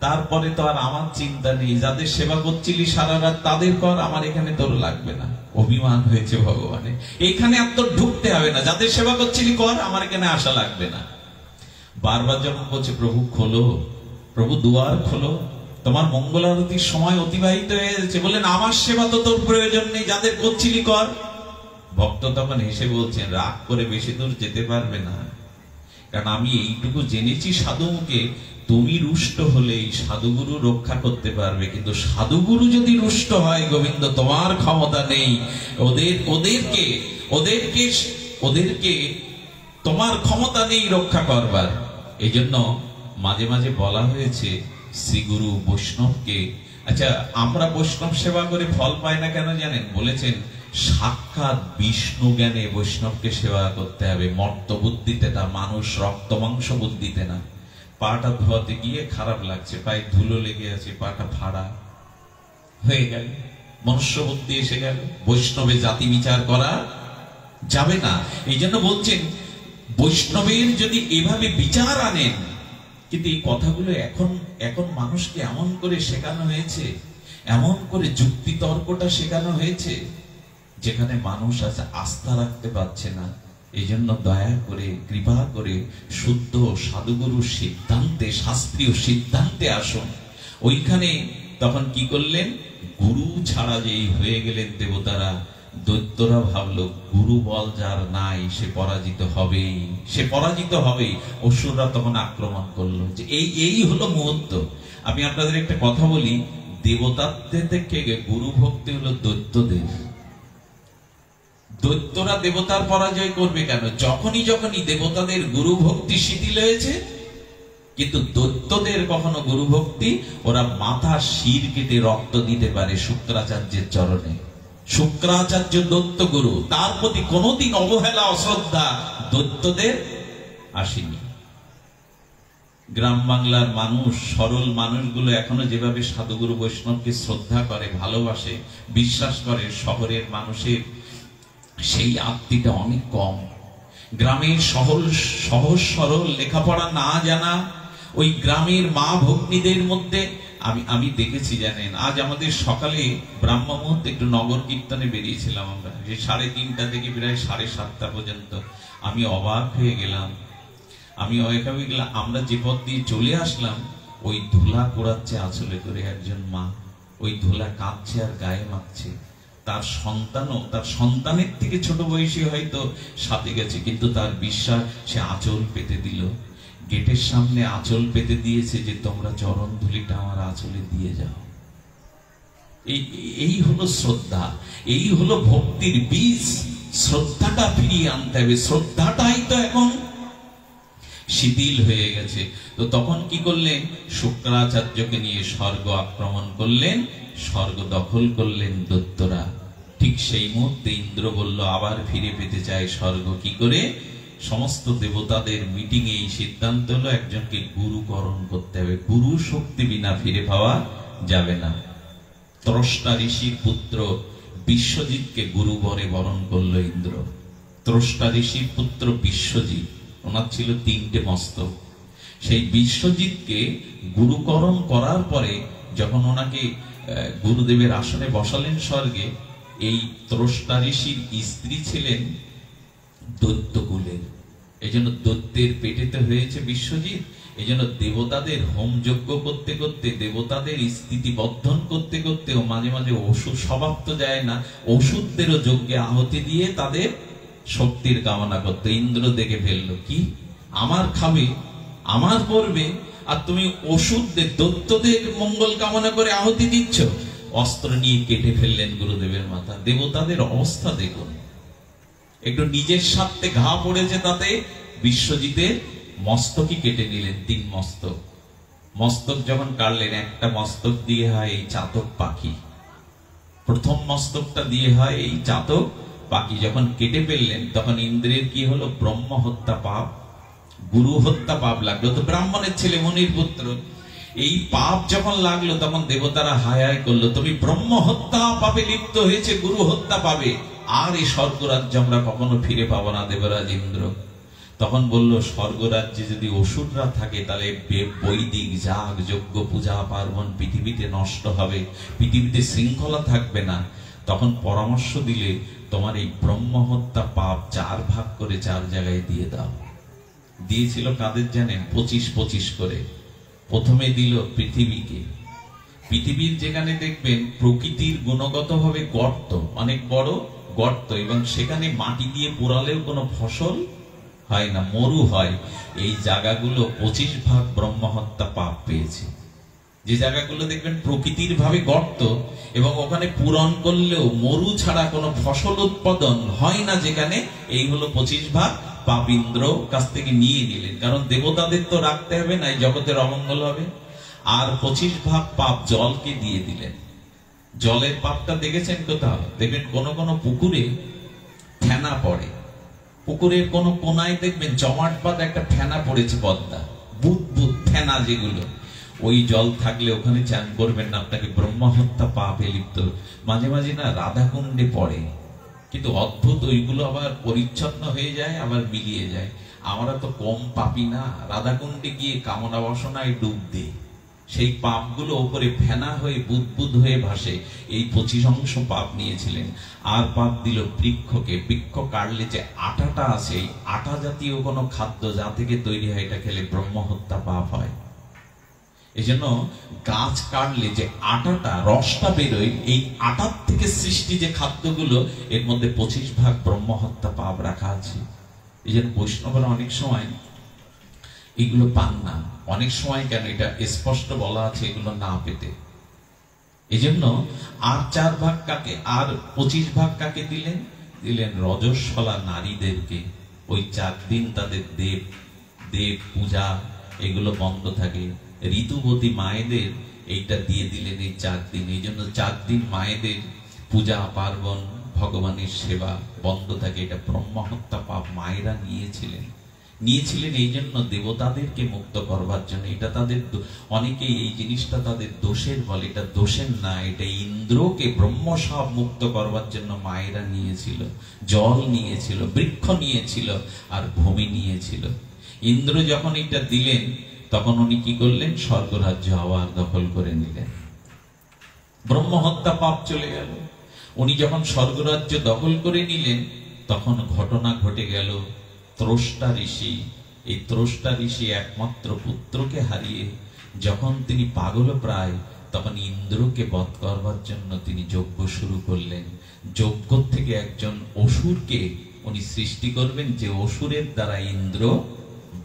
তারপরে তো আর আমার চিন্তা নেই। যাদের সেবা করছিলি সারা রাত তাদের কর, আমার এখানে তোর লাগবে না। অভিমান হয়েছে ভগবানের, এইখানে আর তোর ঢুকতে হবে না। যাদের সেবা করছিলি কর, আমার এখানে আসা লাগবে না। বারবার যখন বলছে, প্রভু খোলো, প্রভু দুয়ার খোলো, তোমার মঙ্গল আরতির সময় অতিবাহিত হয়ে যাচ্ছে। বললেন, আমার সেবা তো তোর প্রয়োজন নেই, যাদের করছিলি কর। ভক্ত তখন হেসে বলছেন, রাগ করে বেশি দূর যেতে পারবে না, কারণ আমি এইটুকু জেনেছি সাধুকে, তুমি রুষ্ট হলে সাধুগুরু রক্ষা করতে পারবে, কিন্তু সাধুগুরু যদি রুষ্ট হয়, গোবিন্দ তোমার ক্ষমতা নেই। ওদেরকে তোমার ক্ষমতা নেই রক্ষা করবার। এই জন্য মাঝে মাঝে বলা হয়েছে শ্রীগুরু বৈষ্ণবকে। আচ্ছা, আমরা বৈষ্ণব সেবা করে ফল পাই না কেন জানেন? বলেছেন, সাক্ষাৎ বিষ্ণু জ্ঞানে বৈষ্ণবকে সেবা করতে হবে, মর্ত বুদ্ধিতে না, মানুষ রক্ত মাংস বুদ্ধিতে না। পাটা ধোয়াতে গিয়ে খারাপ লাগছে, পায়ে ধুলো লেগে আছে, পাটা ফাড়া হয়ে গেল, মনুষ্য বুদ্ধি এসে গেল। বৈষ্ণবে জাতি বিচার করা যাবে না। এই জন্য বলছেন, বৈষ্ণবের যদি এভাবে বিচার আনেন। কিন্তু এই কথাগুলো এখন মানুষকে এমন করে শেখানো হয়েছে, এমন করে যুক্তি তর্কটা শেখানো হয়েছে, যেখানে মানুষ আছে আস্থা রাখতে পারছে না। এই জন্য দয়া করে, কৃপা করে শুদ্ধ সাধুগুরুর সিদ্ধান্তে, শাস্ত্রীয় সিদ্ধান্তে আসুন। ওইখানে তখন কি করলেন? গুরু ছাড়া যেই হয়ে গেলেন দেবতারা, দৈত্যরা ভাবলো গুরু বল যার নাই সে পরাজিত হবেই, সে পরাজিত হবেই। অসুররা তখন আক্রমণ করলো। যে এই হলো মুহূর্ত। আমি আপনাদের একটা কথা বলি, দেবতাদের থেকে গুরু ভক্তি হলো দৈত্যদের। দৈত্যরা দেবতার পরাজয় করবে কেন? যখনই দেবতাদের গুরু ভক্তি শিথিল হয়েছে, কিন্তু দৈত্যদের কখনো গুরু ভক্তি, ওরা মাথা শির কেটে রক্ত দিতে পারে শুক্রাচার্যের চরণে। শুক্রাচার্য দৈত্য গুরু, তার প্রতি কোনোদিন অবহেলা অশ্রদ্ধা দৈত্যদের আসেনি। গ্রাম বাংলার মানুষ, সরল মানুষগুলো এখনো যেভাবে সাধুগুরু বৈষ্ণবকে শ্রদ্ধা করে, ভালোবাসে, বিশ্বাস করে, শহরের মানুষের সেই আত্মীয়টা অনেক কম। গ্রামের সহজ সরল লেখাপড়া না জানা ওই গ্রামের মা ভগ্নীদের মধ্যে আমি দেখেছি, জানেন, আজ আমাদের সকালে ব্রাহ্ম মুহূর্তে একটু নগর কীর্তনে বেরিয়েছিলাম আমরা, যে 3:30 থেকে প্রায় 7:30 পর্যন্ত। আমি অবাক হয়ে গেলাম। আমরা যে পথ দিয়ে চলে আসলাম, ওই ধুলা পোড়াচ্ছে আঁচলে করে একজন মা, ওই ধুলা কাঁদছে আর গায়ে মাখছে। তার সন্তানও, তার সন্তানের থেকে ছোট বয়সী হয়তো সাথে গেছে, কিন্তু তার বিশ্বাস, সে আঁচল পেতে দিল। গেটের সামনে আঁচল পেতে দিয়েছে যে তোমরা চরণ ধুলিটা আমার আঁচলে দিয়ে যাও। এই হলো শ্রদ্ধা, এই হলো ভক্তির বীজ। শ্রদ্ধাটা ফিরিয়ে আনতে হবে। শ্রদ্ধাটাই তো এখন শিথিল হয়ে গেছে। তো তখন কি করলেন? শুক্রাচার্যকে নিয়ে স্বর্গ আক্রমণ করলেন, স্বর্গ দখল করলেন দৈত্যরা। ঠিক সেই মুহূর্তে ইন্দ্র বলল, আবার ফিরে পেতে চায় স্বর্গ, কি করে? সমস্ত দেবতাদের মিটিং এই সিদ্ধান্ত হলো একজনকে গুরুকরণ করতে হবে। গুরু শক্তি বিনা ফিরে পাওয়া যাবে না। ত্রষ্টা ঋষির পুত্র বিশ্বজিৎকে গুরু বরে বরণ করলো ইন্দ্র। ত্রষ্টা ঋষির পুত্র বিশ্বজিৎ, ওনার ছিল 3টে মস্তক। সেই বিশ্বজিৎকে গুরুকরণ করার পরে যখন ওনাকে গুরুদেবের আসনে বসালেন স্বর্গে, এই ত্রষ্টা ঋষির স্ত্রী ছিলেন দৈত্যকুলের। এই জন্য দৈত্যের পেটেতে হয়েছে বিশ্বজিৎ। এই জন্য দেবতাদের হোম যজ্ঞ করতে করতে, দেবতাদের স্থিতি বর্ধন করতে করতে, ও মাঝে মাঝে ওষুধ, স্বভাব তো যায় না, ওষুধদেরও যজ্ঞে আহুতি দিয়ে তাদের শক্তির কামনা করতে। ইন্দ্র দেখে ফেললো, কি আমার খাবে, আমার করবে, আর তুমি ওষুধদের, দৈত্যদের মঙ্গল কামনা করে আহুতি দিচ্ছ। অস্ত্র নিয়ে কেটে ফেললেন গুরুদেবের মাথা। দেবতাদের অবস্থা দেখুন। একটু নিজের স্বার্থে ঘা পড়েছে, তাতে বিশ্বজিতের মস্তকই কেটে নিলেন। 3 মস্তক। মস্তক যখন কাটলেন, একটা মস্তক দিয়ে হয় এই চাতক পাখি, প্রথম মস্তকটা দিয়ে হয় এই চাতক পাখি। যখন কেটে ফেললেন, তখন ইন্দ্রের কি হলো? ব্রহ্ম হত্যা পাপ, গুরু হত্যা পাপ লাগলো। তো ব্রাহ্মণের ছেলে, মুনির পুত্র, এই পাপ যখন লাগলো, তখন দেবতারা হায় হায় করলো, তুমি ব্রহ্ম হত্যা পাপে লিপ্ত হয়েছে, গুরু হত্যা পাবে, আর এই স্বর্গরাজ্য আমরা কখনো ফিরে পাবো না। দেবরাজ ইন্দ্র তখন বলল, স্বর্গরাজ্যে যদি অসুররা থাকে, তাহলে বৈদিক যাগ যজ্ঞ পূজা পার্বণ পৃথিবীতে নষ্ট হবে, পৃথিবীতে শৃঙ্খলা থাকবে না। তখন পরামর্শ দিলে, তোমার এই ব্রহ্ম হত্যা পাপ 4 ভাগ করে 4 জায়গায় দিয়ে দাও। দিয়েছিল কাদের জানেন? 25-25 করে। প্রথমে দিল পৃথিবীকে। পৃথিবীর যেখানে দেখবেন প্রকৃতির গুণগতভাবে গর্ত, অনেক বড় গর্ত, এবং সেখানে মাটি দিয়ে পোড়ালেও কোনো ফসল হয় না, মরু হয়, এই জায়গাগুলো 25 ভাগ ব্রহ্ম হত্যা পাপ পেয়েছে। যে জায়গাগুলো দেখবেন প্রকৃতির ভাবে গর্ত এবং ওখানে পূরণ করলেও মরু ছাড়া কোনো ফসল উৎপাদন হয় না, যেখানে, এই হলো 25 ভাগ পাপ ইন্দ্র কাছ থেকে নিয়ে নিলেন। কারণ দেবতাদের তো রাখতে হবে না, এই জগতের অমঙ্গল হবে। আর 25 ভাগ পাপ জলকে দিয়ে দিলেন। জলের পাপটা দেখেছেন কোথাও? দেখবেন কোন কোন পুকুরে ফেনা পড়ে, পুকুরের কোন কোনায় দেখবেন জমাটবাদ একটা ফেনা পড়েছে, পদ্মা, বুদ বুদ ফেনা যেগুলো, ওই জল থাকলে ওখানে চান করবেন না, আপনাকে ব্রহ্ম হত্যা পাপে লিপ্ত। মাঝে মাঝে না রাধাকুণ্ডে পড়ে, কিন্তু অদ্ভুত, ওইগুলো আবার পরিচ্ছন্ন হয়ে যায়, আবার মিলিয়ে যায়। আমরা তো কম পাপি না, রাধাকুণ্ডে গিয়ে কামনা বাসনায় ডুব দেয়, সেই পাপগুলো ওপরে ফেনা হয়ে বুদবুদ হয়ে ভাসে। এই 25 অংশ পাপ নিয়েছিলেন। আর পাপ দিল বৃক্ষকে। বৃক্ষ কাটলে যে আটাটা আছে, এই আটা জাতীয় কোনো খাদ্য যা থেকে তৈরি হয়, এটা খেলে ব্রহ্ম হত্যা পাপ হয়। এই জন্য গাছ কাটলে যে আটাটা, রসটা বেরোয়, এই আটার থেকে সৃষ্টি যে খাদ্যগুলো, এর মধ্যে 25 ভাগ ব্রহ্ম হত্যা পাপ রাখা আছে। এই জন্য বৈষ্ণবরা অনেক সময় এগুলো পান না। অনেক সময় কেন, এটা স্পষ্ট বলা আছে, এগুলো না পেতে। এই জন্য আর 4 ভাগ কাকে, আর 25 ভাগ কাকে দিলেন? দিলেন রজস্বলা নারীদেরকে। ওই 4 দিন তাদের দেব পূজা এগুলো বন্ধ থাকে। ঋতুবতী মায়েদের এইটা দিয়ে দিলেন এই 4 দিন। এই জন্য 4 দিন মায়েদের পূজা পার্বণ ভগবানের সেবা বন্ধ থাকে। এটা ব্রহ্মহত্যা পাপ মায়েরা নিয়েছিলেন এই জন্য দেবতাদেরকে মুক্ত করবার জন্য। এটা তাদের, অনেকে এই জিনিসটা তাদের দোষের বলে, এটা দোষের না, এটা ইন্দ্রকে ব্রহ্মসাপ মুক্ত করবার জন্য মায়েরা নিয়েছিল। জল নিয়েছিল, বৃক্ষ নিয়েছিল, আর ভূমি নিয়েছিল। ইন্দ্র যখন এটা দিলেন তখন উনি কি করলেন? স্বর্গরাজ্য আবার দখল করে নিলেন। ব্রহ্মহত্যা পাপ চলে গেল। উনি যখন স্বর্গরাজ্য দখল করে নিলেন তখন ঘটনা ঘটে গেল, ত্রষ্টা ঋষি, এই ত্রষ্টা ঋষি একমাত্র পুত্রকে হারিয়ে যখন তিনি পাগল প্রায়, তখন ইন্দ্রকে বধ করবার জন্য তিনি যজ্ঞ শুরু করলেন। যজ্ঞ থেকে একজন অসুরকে উনি সৃষ্টি করবেন, যে অসুরের দ্বারা ইন্দ্র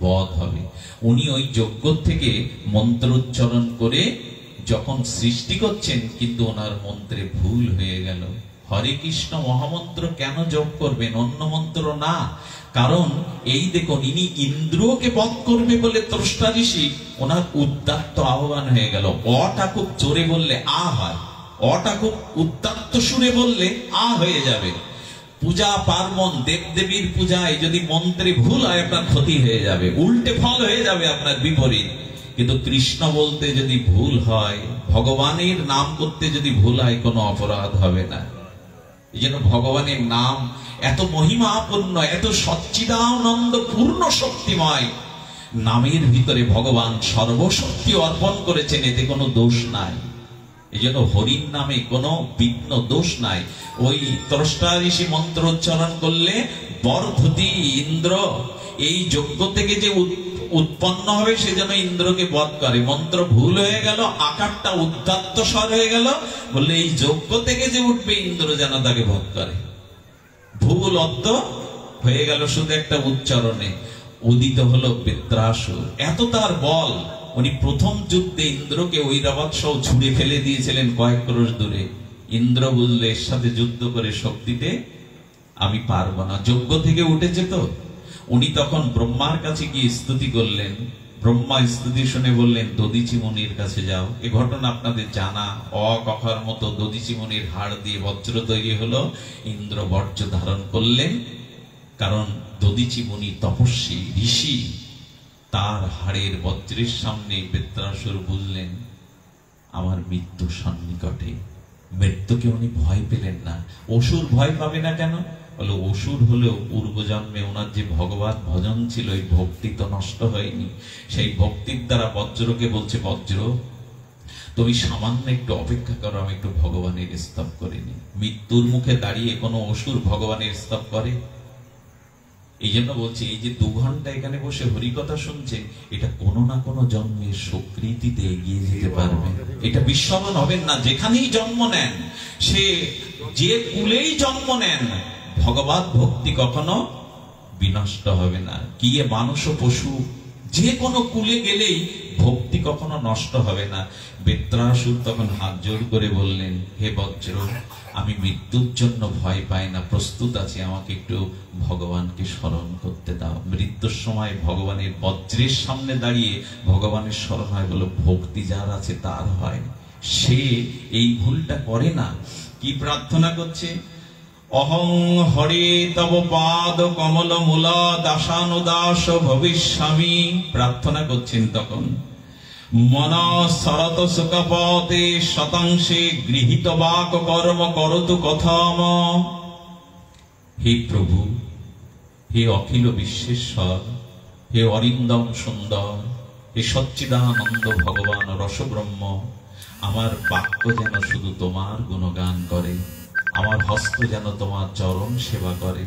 বধ হবে। উনি ওই যজ্ঞ থেকে মন্ত্রোচ্চারণ করে যখন সৃষ্টি করছেন, কিন্তু ওনার মন্ত্রে ভুল হয়ে গেল। হরে কৃষ্ণ মহামন্ত্র কেন জপ করবেন, অন্য মন্ত্র না? কারণ এই দেখুন, ইনি ইন্দ্রকে বধ করবে বলে ত্রষ্টা ঋষি, ওনার উদ্দাত্ত আহ্বান হয়ে গেল। অটা খুব জোরে বললে আ হয়, অটা খুব উদ্দাত্ত সুরে বললে আ হয়ে যাবে। পূজা পার্বণ দেবদেবীর পূজায় যদি মন্ত্রে ভুল হয় আপনার ক্ষতি হয়ে যাবে, উল্টে ফল হয়ে যাবে আপনার বিপরীত। কিন্তু কৃষ্ণ বলতে যদি ভুল হয়, ভগবানের নাম করতে যদি ভুল হয়, কোনো অপরাধ হবে না। এই জন্য ভগবানের নাম এত মহিমাপূর্ণ, এত সচ্চিদানন্দ পূর্ণ শক্তিময়। নামের ভিতরে ভগবান সর্বশক্তি অর্পণ করেছেন, এতে কোনো দোষ নাই। এই জন্য হরির নামে কোনো বিঘ্ন দোষ নাই। ওই ত্রষ্টা ঋষি মন্ত্র উচ্চারণ করলে বর্ধতি ইন্দ্র, এই যজ্ঞ থেকে যে উৎপন্ন হবে সেজন্য ইন্দ্রকে বধ করে। মন্ত্র ভুল হয়ে গেল, আকারটা উদ্দাত্ত স্বর হয়ে গেল, বললে এই যজ্ঞ থেকে যে উঠবে ইন্দ্র যেন তাকে বধ করে। ভুল অর্থ হয়ে গেল শুধু একটা উচ্চারণে। উদিত হলো বৃত্রাসুর, এত তার বল। উনি প্রথম যুদ্ধে ইন্দ্রকে ঐরাবত সহ ছুঁড়ে ফেলে দিয়েছিলেন কয়েক ক্রোশ দূরে। ইন্দ্র বুঝলে এর সাথে যুদ্ধ করে শক্তিতে আমি পারবো না, যজ্ঞ থেকে উঠেছে তো। উনি তখন ব্রহ্মার কাছে গিয়ে স্তুতি করলেন। ব্রহ্মা স্তুতি শুনে বললেন দধিচি মুনির কাছে যাও। এ ঘটনা আপনাদের জানা, অকখার মতো দধিচি মুনির হাড় দিয়ে বজ্র তৈরি হলো। ইন্দ্র বর্জ্য ধারণ করলেন, কারণ দধিচি মুনি তপস্বী ঋষি। তার হাড়ের বজ্রের সামনে বৃত্রাসুর বুঝলেন আমার মৃত্যু সন্নিকটে। মৃত্যুকে উনি ভয় পেলেন না। অসুর ভয় পাবে না কেন? বলে অসুর হলেও পূর্বজন্মে ওনার যে ভগবান ভজন ছিল, এই ভক্তি তো নষ্ট হয়নি। সেই ভক্তির দ্বারা বজ্রকে বলছে, বজ্র তুমি সামান্য একটু অপেক্ষা করো, আমি একটু ভগবানের স্তব করে নি। মৃত্যুর মুখে দাঁড়িয়ে কোনো অসুর ভগবানের স্তব করে? এই জন্য বলছি, এই যে 2 ঘন্টা এখানে বসে হরিকথা শুনছেন, এটা কোনো না কোনো জন্মের স্বীকৃতিতে এগিয়ে যেতে পারবে। এটা বিস্মরণ হবেন না। যেখানেই জন্ম নেন, সে যে কুলেই জন্ম নেন, ভগবত ভক্তি কখনো বিনষ্ট হবে না। কি এ মানুষ ও পশু, যে কোনো কুলে গেলেই ভক্তি কখনো নষ্ট হবে না। বৃত্রাসুর তখন হাত জোড় করে বললেন, হে বজ্র, আমি মৃত্যুর জন্য ভয় পাই না, প্রস্তুত আছি, আমাকে একটু ভগবানকে স্মরণ করতে দাও। মৃত্যুর সময় ভগবানের বজ্রের সামনে দাঁড়িয়ে ভগবানের স্মরণ হয়, বলো ভক্তি যার আছে তার হয়। সে এই ভুলটা করে না। কি প্রার্থনা করছে? অহং হরে তব পাদ কমল মূলা দাসানুদাস ভবিষ্যামি। প্রার্থনা করছেন তখন। মন শরত সুখপতে শতাংশে গৃহীত বাক কর্ম করতু কথম। হে প্রভু, হে অখিল বিশ্বেশ্বর, হে অরিন্দম সুন্দর, হে সচ্চিদানন্দ ভগবান রসব্রহ্ম, আমার বাক্য যেন শুধু তোমার গুণগান করে, আমার হস্ত যেন তোমার চরণ সেবা করে,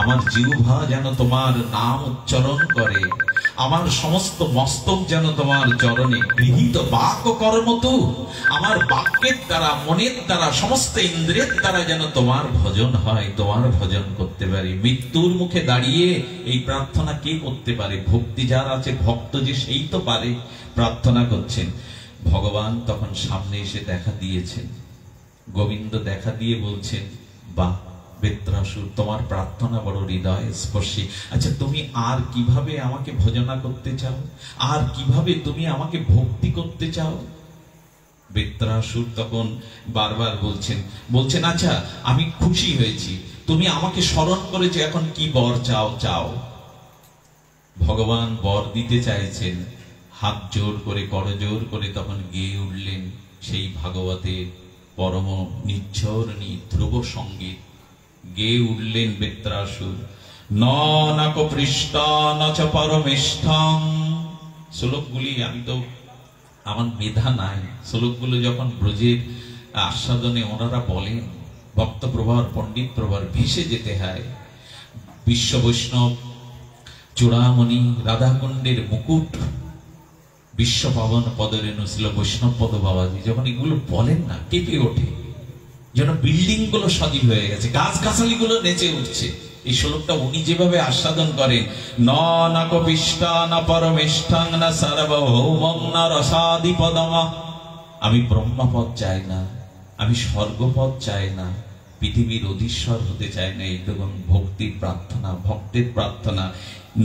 আমার জিহ্বা যেন তোমার নাম উচ্চারণ করে, আমার সমস্ত মস্তক যেন তোমার চরণে গৃহীত বাক কর্ম তু, আমার বাক্যের দ্বারা, মনের দ্বারা, সমস্ত ইন্দ্রিয়ের দ্বারা যেন তোমার ভজন হয়, তোমার ভজন করতে পারি। মৃত্যুর মুখে দাঁড়িয়ে এই প্রার্থনা কে করতে পারে? ভক্তি যার আছে, ভক্ত যে সেই তো পারে। প্রার্থনা করছেন, ভগবান তখন সামনে এসে দেখা দিয়েছেন। গোবিন্দ দেখা দিয়ে বলছেন, বাহ বেত্রাসুর, তোমার প্রার্থনা বড় হৃদয় স্পর্শী। আচ্ছা, তুমি আর কিভাবে আমাকে ভজনা করতে চাও? আর কিভাবে তুমি আমাকে ভক্তি করতে চাও? বেত্রাসুর তখন বারবার বলছেন আচ্ছা আমি খুশি হয়েছি, তুমি আমাকে স্মরণ করেছো, এখন কি বর চাও চাও। ভগবান বর দিতে চাইছেন, হাত জোর করে করজোর করে তখন গেয়ে উঠলেন সেই ভাগবতের পরম নিচ্ছরণী ধ্রুব সঙ্গীত। গেয়ে উঠলেন বেত্রাসুর, নাক পৃষ্ঠা নচ পরমেষ্ঠাং। শ্লোকগুলি আমি তো, আমার মেধা নাই, শ্লোকগুলো যখন ব্রজের আস্বাদনে ওনারা বলেন, ভক্ত প্রভার পণ্ডিত প্রভার ভেসে যেতে হয়। বিশ্ব বৈষ্ণব চূড়ামণি রাধাকুণ্ডের মুকুট, বিশ্ব পাবন পদরেণু ছিল বৈষ্ণব পদ বাবাজি, যখন এগুলো বলেন না কেঁপে ওঠে, যেন বিল্ডিং গুলো সজীব হয়ে গেছে, গাছ গাছালি গুলো নেচে উঠছে। এই শ্লোকটা উনি যেভাবে আস্বাদন করেন, ন কপিষ্ঠা না পরমেষ্ঠাং না সার্বভৌমং না রসাদিপদমা। আমি ব্রহ্মপদ চাই না, আমি স্বর্গপদ চাই না, পৃথিবীর অধীশ্বর হতে চাই না। এই দেখুন ভক্তির প্রার্থনা, ভক্তের প্রার্থনা।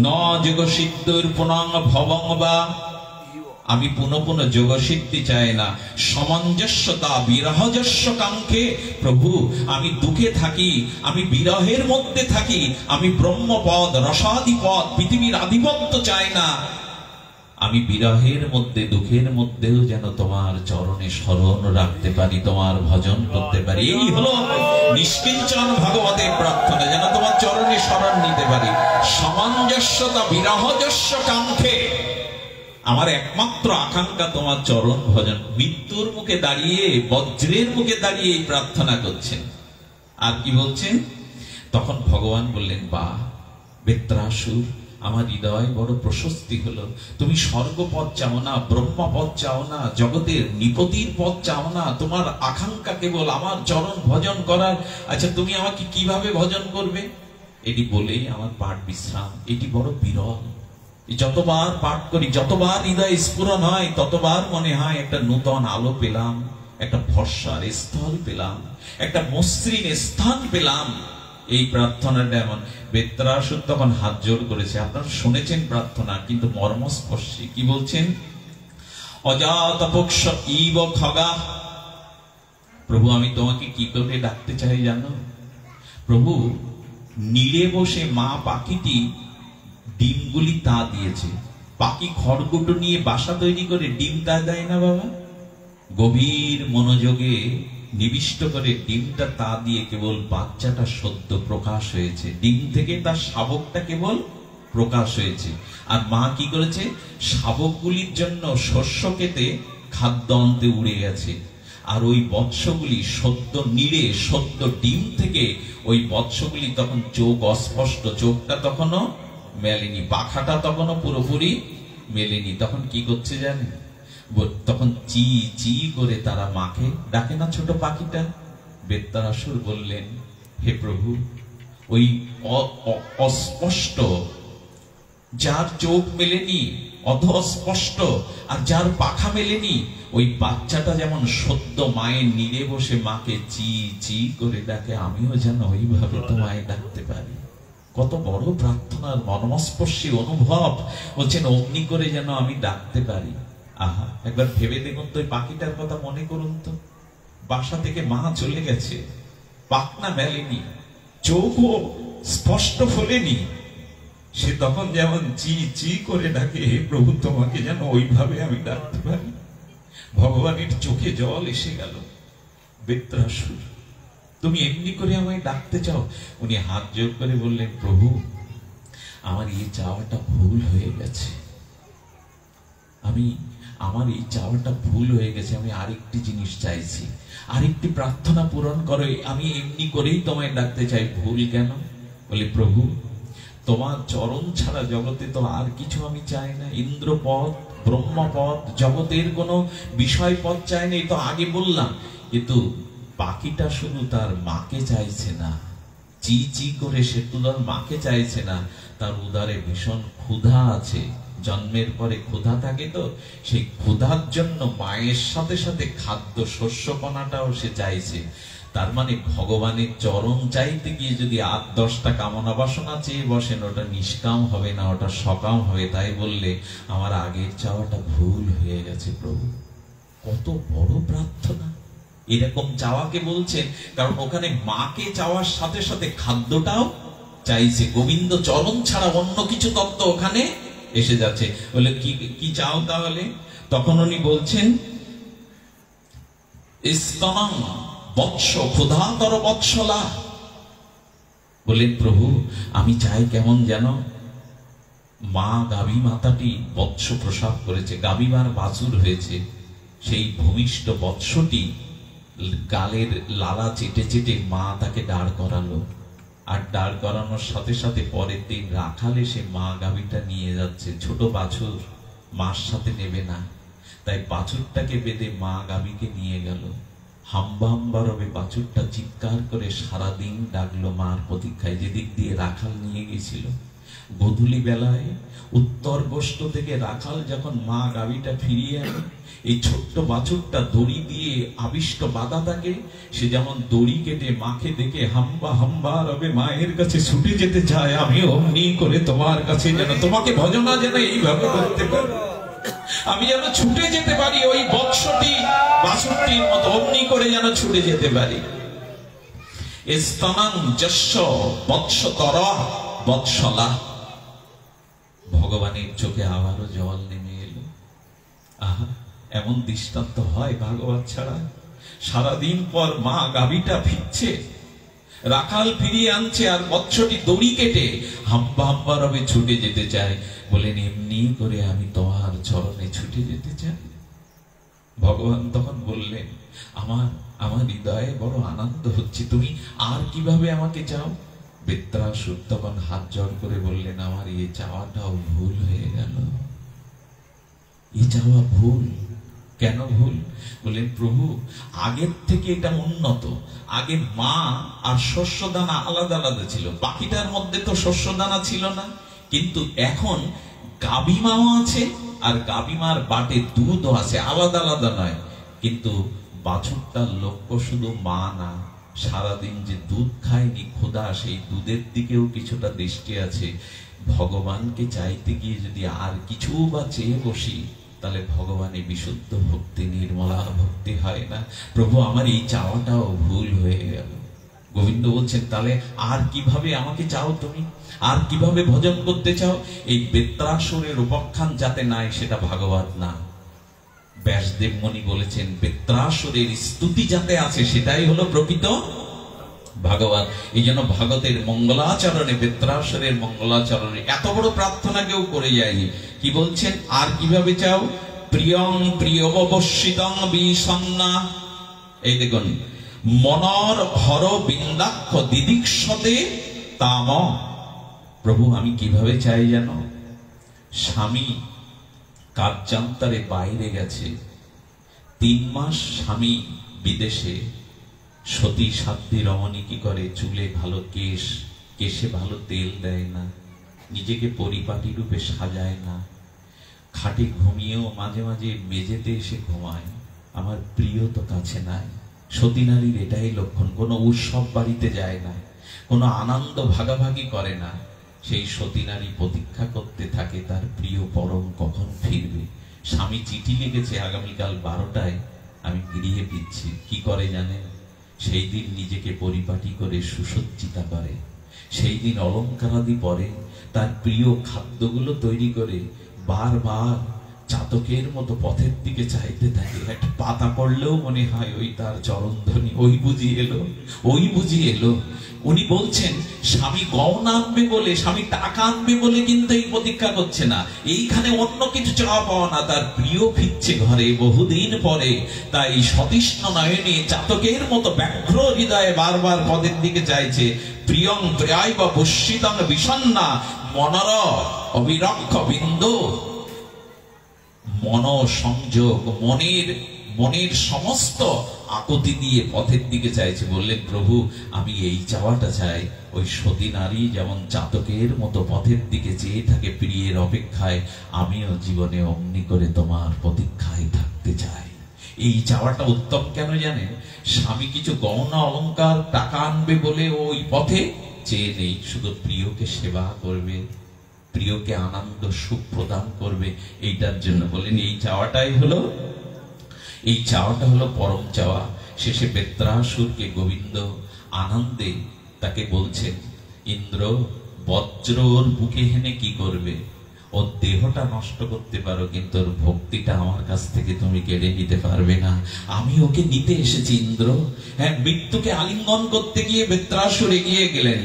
ন যোগ সিদ্ধর পুনং ভবং বা, আমি পুনঃ পুনঃ যোগ সিদ্ধি চাই না। সমঞ্জস্যতা বিরহজস্য কাঙ্ক্ষে, প্রভু আমি দুঃখে থাকি, আমি বিরহের মধ্যে থাকি, আমি ব্রহ্মপদ রসাদিপদ পৃথিবীর আধিপত্য চাই না। আমি বিরহের মধ্যে দুঃখের মধ্যেও যেন তোমার চরণে স্মরণ রাখতে পারি, তোমার ভজন করতে পারি। এই হলো নিষ্কিঞ্চন ভাগবতের প্রার্থনা, যেন তোমার চরণে স্মরণ নিতে পারি। সমঞ্জস্যতা বিরহজস্য কাঙ্ক্ষে, আমার একমাত্র আকাঙ্ক্ষা তোমার চরণ ভজন। মৃত্যুর মুখে দাঁড়িয়ে, বজ্রের মুখে দাঁড়িয়ে এই প্রার্থনা করছেন। আর কি বলছেন? তখন ভগবান বললেন, বাহ বেত্রাসুর, আমার হৃদয় বড় প্রশস্তি হলো। তুমি স্বর্গপদ চাও না, ব্রহ্মপদ চাও না, জগতের নিপতির পদ চাও না, তোমার আকাঙ্ক্ষা কেবল আমার চরণ ভজন করার। আচ্ছা তুমি আমাকে কিভাবে ভজন করবে? এটি বলেই আমার পাঠ বিশ্রাম। এটি বড় বিরল। যতবার পাঠ করি, যতবার হৃদয় স্ফুরণ হয়, ততবার মনে হয় একটা নূতন আলো পেলাম, একটা ভরসার স্থল পেলাম, একটা মসৃণ স্থান পেলাম। এই প্রার্থনাটা এমন। বেত্রাসুর তখন হাত জোর করেছে, আপনারা শুনেছেন প্রার্থনা, কিন্তু মর্মস্পর্শী। কি বলছেন? অজাতপক্ষ ইব খগা। প্রভু আমি তোমাকে কি করে ডাকতে চাই জানো? প্রভু নীড়ে বসে মা পাখিটি ডিমগুলি তা দিয়েছে। পাখি খড়গুটো নিয়ে বাসা তৈরি করে ডিম তা দেয় না বাবা? গভীর মনোযোগে নিবিষ্ট করে ডিমটা তা দিয়ে কেবল বাচ্চাটা সদ্য প্রকাশ হয়েছে, ডিম থেকে তার শাবকটা কেবল প্রকাশ হয়েছে। আর মা কি করেছে? শাবকগুলির জন্য শস্য কেটে খাদ্য আনতে উড়ে গেছে। আর ওই বৎসগুলি সদ্য নীড়ে, সদ্য ডিম থেকে ওই বৎসগুলি তখন চোখ অস্পষ্ট, চোখটা তখনও মেলেনি, পাখাটা তখনও পুরোপুরি মেলেনি। তখন কি করছে জানেন? তখন চি চি করে তারা মাকে ডাকে না, ছোট পাখিটা। বেত্রাসুর বললেন, হে প্রভু, ওই অস্পষ্ট, যার চোখ মেলেনি, অস্পষ্ট, আর যার পাখা মেলেনি, ওই বাচ্চাটা যেমন সদ্য মায়ের নীড়ে বসে মাকে চি চি করে ডাকে, আমিও যেন ওইভাবে তোমায় ডাকতে পারি। কত বড় প্রার্থনার মর্মস্পর্শী অনুভব। বলছেন অগ্নি করে যেন আমি ডাকতে পারি। আহা, একবার ভেবে দেখুন তো, ওই পাখিটার কথা মনে করুন তো। বাসা থেকে মা চলে গেছে, পাখনা মেলেনি, চোখও স্পষ্ট ফোলেনি, সে তখন যেমন চি চি করে ডাকে, হে প্রভু তোমাকে যেন ওইভাবে আমি ডাকতে পারি। ভগবানের চোখে জল এসে গেল। বেত্রাসুর, তুমি এমনি করে আমায় ডাকতে চাও? উনি হাত জোর করে বললেন, প্রভু আমার এই চাওয়াটা ভুল হয়ে গেছে, আমার এই চাওয়াটা ভুল হয়ে গেছে। আমি আরেকটি জিনিস চাইছি, আরেকটি প্রার্থনা পূরণ করো। আমি এমনি করেই তোমায় ডাকতে চাই। ভুল কেন? বলে, প্রভু তোমার চরণ ছাড়া জগতে তো আর কিছু আমি চাই না। ইন্দ্রপদ, ব্রহ্মপদ, জগতের কোনো বিষয় পদ চাই না, এই তো আগে বললাম। কিন্তু পাখিটা শুধু তার মাকে চাইছে না, চি চি করে সে তো তার মাকে চাইছে না, তার উদারে ভীষণ ক্ষুধা আছে, জন্মের পরে ক্ষুধা থাকে, তো সেই ক্ষুধার জন্য মায়ের সাথে সাথে খাদ্য শস্যপনাটাও সে চাইছে। তার মানে ভগবানের চরণ চাইতে গিয়ে যদি 8-10টা কামনা বাসনা চেয়ে বসেন, ওটা নিষ্কাম হবে না, ওটা সকাম হবে। তাই বললে আমার আগের চাওয়াটা ভুল হয়ে গেছে প্রভু। কত বড় প্রার্থনা! এরকম চাওয়াকে বলছেন, কারণ ওখানে মাকে চাওয়ার সাথে সাথে খাদ্যটাও চাইছে। গোবিন্দ চরণ ছাড়া অন্য কিছু তত্ত্ব ওখানে এসে যাচ্ছে। বলে কি চাও তাহলে? তখন উনি বলছেন, স্তনং বৎস ক্ষুধাতর বৎসলা। বললেন প্রভু আমি চাই কেমন যেন, মা গাভী মাতাটি বৎস প্রসব করেছে, গাভীমার বাছুর হয়েছে, সেই ভূমিষ্ঠ বৎসটি গালের লালা চেটে চেটে মা তাকে দাঁড় করালো। আর দাঁড় করানোর সাথে সাথে পরের দিন রাখাল এসে মা গাভীটা নিয়ে যাচ্ছে। ছোট বাছুর মার সাথে নেবে না, তাই বাছুরটাকে বেঁধে মা গাভীকে নিয়ে গেল। হাম্বা হাম্বা রবে বাছুরটা চিৎকার করে সারাদিন ডাকলো মার প্রতীক্ষায়, যেদিক দিয়ে রাখাল নিয়ে গেছিল। গোধূলি বেলায় উত্তর গোষ্ঠ থেকে রাখাল যখন মা গাভীটা ফিরিয়ে আনে, এই ছোট্ট বাছুরটা দড়ি দিয়ে আবিষ্ট বাঁধা থাকে, সে যেমন দড়ি কেটে মাকে দেখে হাম্বা হাম্বা রবে মায়ের কাছে ছুটে যেতে চায়। আমি অমনি করে তোমার কাছে যেন, তোমাকে ভজনা যেন এইভাবে করতে পারি, আমি যেন ছুটে যেতে পারি ওই বৎসটি বাছুরটির মতো, অমনি করে যেন ছুটে যেতে পারি। স্তনং যস্য বৎসতর বৎসলা। ভগবানের চোখে আবারও জল নেমে এলো। আহা, এমন দৃষ্টান্ত হয় ভাগবত ছাড়া? সারাদিন পর মা গাভীটা ফিরছে, রাখাল ফিরিয়ে আনছে, আর বৎসটি দড়ি কেটে হাম্বা হাম্বা রবে ছুটে যেতে চায়। বলেন এমনি করে আমি তোমার চরণে ছুটে যেতে চাই। ভগবান তখন বললেন, আমার হৃদয়ে বড় আনন্দ হচ্ছে, তুমি আর কিভাবে আমাকে চাও? বৃত্রাসুর তখন হাত জোড় করে বললেন, আমার এই চাওয়াটাও ভুল হয়ে গেল। এই চাওয়া ভুল। কেন ভুল? বললেন প্রভু আগের থেকে এটা উন্নত। আগে মা আর শস্য দানা আলাদা আলাদা ছিল, বাকিটার মধ্যে তো শস্য দানা ছিল না। কিন্তু এখন গাভী মাও আছে, আর গাভী মার বাটে দুধও আছে, আলাদা আলাদা নয়। কিন্তু বাছুরটার লক্ষ্য শুধু মা না, সারাদিন যে দুধ খায়নি ক্ষুধা, সেই দুধের দিকেও কিছুটা দৃষ্টি আছে। ভগবানকে চাইতে গিয়ে যদি আর কিছু বা চেয়ে বসি, তাহলে ভগবানের বিশুদ্ধ ভক্তি, নির্মলা ভক্তি হয় না। প্রভু আমার এই চাওয়াটাও ভুল হয়ে গেল। গোবিন্দ বলছেন, তাহলে আর কিভাবে আমাকে চাও তুমি? আর কিভাবে ভজন করতে চাও? এই বেত্রাসুরের উপাখ্যান যাতে নাই, সেটা ভাগবত না। ব্যাসদেব মুনি বলেছেন বেত্রাসুরের স্তুতি যাতে আছে, সেটাই হলো প্রকৃত ভাগবত। এই জন্য ভাগবতের মঙ্গলাচরণে, বেত্রাসুরের মঙ্গলাচরণে এত বড় প্রার্থনা কেউ করে যায়নি। কি বলছেন? আর কিভাবে চাও? প্রিয়ং প্রিয়ববর্ষিতং বিষন্না। এই দেখুন, মনর হর বিন্দাক্ষ দিদিক্ষতে তাম। প্রভু আমি কিভাবে চাই জানো? স্বামী কার্যান্তরে বাইরে গেছে, 3 মাস স্বামী বিদেশে। সতী সাধ্বী রমণী কি করে? চুলে ভালো কেশে ভালো তেল দেয় না, নিজেকে পরিপাটি রূপে সাজায় না, খাটে ঘুমিয়েও মাঝে মাঝে মেঝেতে এসে ঘুমায়। আমার প্রিয় তো কাছে নাই। সতী নারীর এটাই লক্ষণ। কোনো উৎসব বাড়িতে যায় না, কোনো আনন্দ ভাগাভাগি করে না। সেই সতী নারী প্রতীক্ষা করতে থাকে তার প্রিয় পরম কখন ফিরবে। স্বামী চিঠি লিখেছে আগামীকাল 12টায় আমি গৃহে ফিরছি। কি করে জানেন? সেই দিন নিজেকে পরিপাটি করে সুসজ্জিতা করে, সেই দিন অলঙ্কারাদি পরে, তার প্রিয় খাদ্যগুলো তৈরি করে বারবার চাতকের মতো পথের দিকে চাইতে থাকে। একটা পাতা পড়লেও মনে হয় ওই তার চরণধ্বনি, ওই বুঝি এলো, ওই বুঝি এলো। উনি বলছেন স্বামী গহনা আনবে বলে, স্বামী টাকা আনবে বলে কিন্তু এই প্রতীক্ষা করছে না। এইখানে অন্য কিছু চাওয়া পাওয়া না, তার প্রিয় ফিরছে ঘরে বহুদিন পরে। তাই সতৃষ্ণ নয়নে চাতকের মতো ব্যগ্র হৃদয়ে বারবার পদের দিকে চাইছে। প্রিয়ং প্রায় বা বর্ষিতং বিষণ্ণা মনর অবিরক্ষ বিন্দু। মন সংযোগ, মনের মনের সমস্ত আকুতি দিয়ে পথের দিকে চাইছে। বললেন, প্রভু আমি এই চাওয়াটা চাই, ওই সতী নারী যেমন চাতকের মতো পথের দিকে চেয়ে থাকে প্রিয়ের অপেক্ষায়, আমিও জীবনে অমনি করে তোমার প্রতীক্ষায় থাকতে চাই। এই চাওয়াটা উত্তম কেন জানেন? স্বামী কিছু গহনা অলংকার টাকা আনবে বলে ওই পথে চেয়ে নেই, শুধু প্রিয়কে সেবা করবে, প্রিয়কে আনন্দ সুখ প্রদান করবে, এইটার জন্য। বলেন এই চাওয়াটাই হলো, এই চাওয়াটা হলো পরম চাওয়া। শেষে বেত্রাসুরকে গোবিন্দ আনন্দে তাকে বলছেন, ইন্দ্র বজ্র ওর বুকে হেনে কি করবে, ওর দেহটা নষ্ট করতে পারো, কিন্তু ওর ভক্তিটা আমার কাছ থেকে তুমি কেড়ে নিতে পারবে না। আমি ওকে নিতে এসেছি ইন্দ্র। হ্যাঁ, মৃত্যুকে আলিঙ্গন করতে গিয়ে বেত্রাসুর এগিয়ে গেলেন।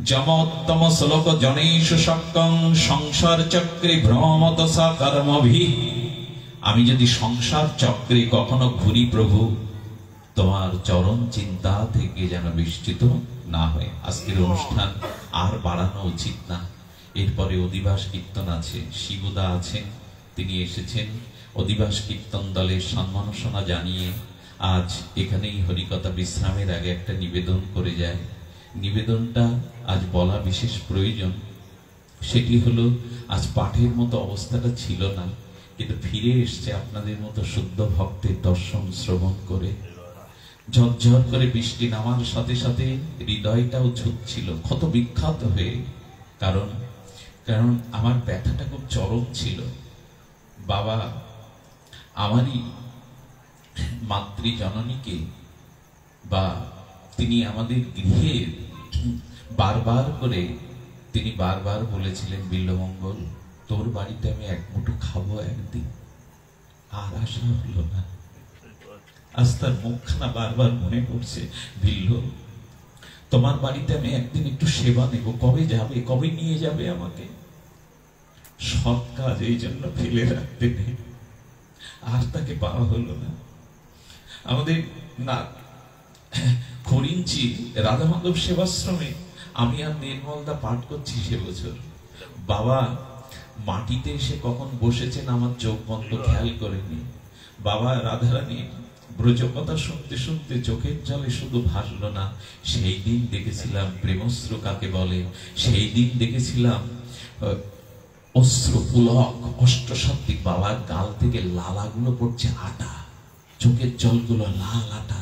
যমোত্তম শ্লোক জনেষু শক্কং সংসার চক্রে ভ্রমত সা কর্মভি। আমি যদি সংসার চক্রে কখনো ঘুরি প্রভু, তোমার চরণ চিন্তা থেকে যেন বিস্তৃত না হয়। আজকের অনুষ্ঠান আর বাড়ানো উচিত না। এরপরে অধিবাস কীর্তন আছে, শিবদা আছেন, তিনি এসেছেন অধিবাস কীর্তন দলের সম্মাননা জানিয়ে আজ এখানেই হরিকথা বিশ্রামের আগে একটা নিবেদন করে যায়। নিবেদনটা আজ বলা বিশেষ প্রয়োজন। সেটি হলো, আজ পাঠের মতো অবস্থাটা ছিল না, কিন্তু ফিরে এসছে আপনাদের মতো শুদ্ধ ভক্তের দর্শন শ্রবণ করে। ঝরঝর করে বৃষ্টি নামার সাথে সাথে হৃদয়টাও ঝুঁকছিল ক্ষত বিখ্যাত হয়ে। কারণ আমার ব্যথাটা খুব চরম ছিল। বাবা আমারই মাতৃজননীকে, বা তিনি আমাদের গৃহের বারবার করে তিনি বারবার বলেছিলেন, বিল্লমঙ্গল তোর বাড়িতে আমি এক মুঠো খাবো একদিন। আর আশা হলো না। আজ তার মুখখানা বারবার মনে পড়ছে, বিল্ল তোমার বাড়িতে আমি একদিন একটু সেবা নেব, কবে যাবে, কবে নিয়ে যাবে আমাকে? সব কাজ এই জন্য ফেলে রাখতে নেই। আর তাকে পাওয়া হলো না। আমাদের না খরিঞ্চি রাধা মাধব সেবাশ্রমে আমি আর নির্মলদা পাঠ করছি সে বছর। বাবা মাটিতে এসে কখন বসেছেন আমার চোখ বন্ধ খেয়াল করেনি। বাবা রাধারানীর ব্রজকথা শুনতে শুনতে চোখের জলে শুধু ভাসলো না, সেই দিন দেখেছিলাম প্রেমশ্রু কাকে বলে। সেই দিন দেখেছিলাম অশ্রু পুলক অষ্টসাত্ত্বিক। বাবার গাল থেকে লালাগুলো পড়ছে আটা, চোখের জলগুলো লাল আটা,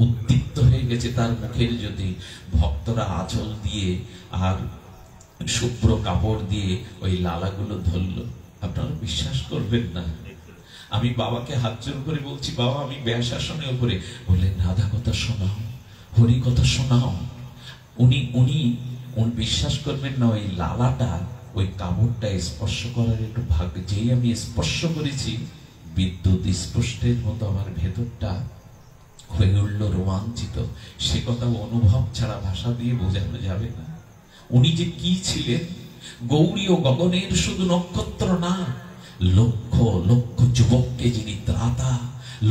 উদ্দীপ্ত হয়ে গেছে তার মুখের জ্যোতি। ভক্তরা আঁচল দিয়ে আর শুভ্র কাপড় দিয়ে ওই লালাগুলো ধরল। আপনারা বিশ্বাস করবেন না, আমি বাবাকে হাত জোর করে বলছি, বাবা আমি ব্যাসাসনের উপরে। বললেন রাধা কথা শোনাও, হরি কথা শোনাও। উনি বিশ্বাস করবেন না, ওই লালাটা ওই কাপড়টা স্পর্শ করার একটু ভাগ্য। যেই আমি স্পর্শ করেছি, বিদ্যুৎ স্পর্শের মতো আমার ভেতরটা হয়ে উঠল রোমাঞ্চিত। সে কথা অনুভব ছাড়া ভাষা দিয়ে বোঝানো যাবে না। উনি যে কি ছিলেন, গৌরী ও গগনের শুধু নক্ষত্র না, লক্ষ লক্ষ যুবককে যিনি ত্রাতা,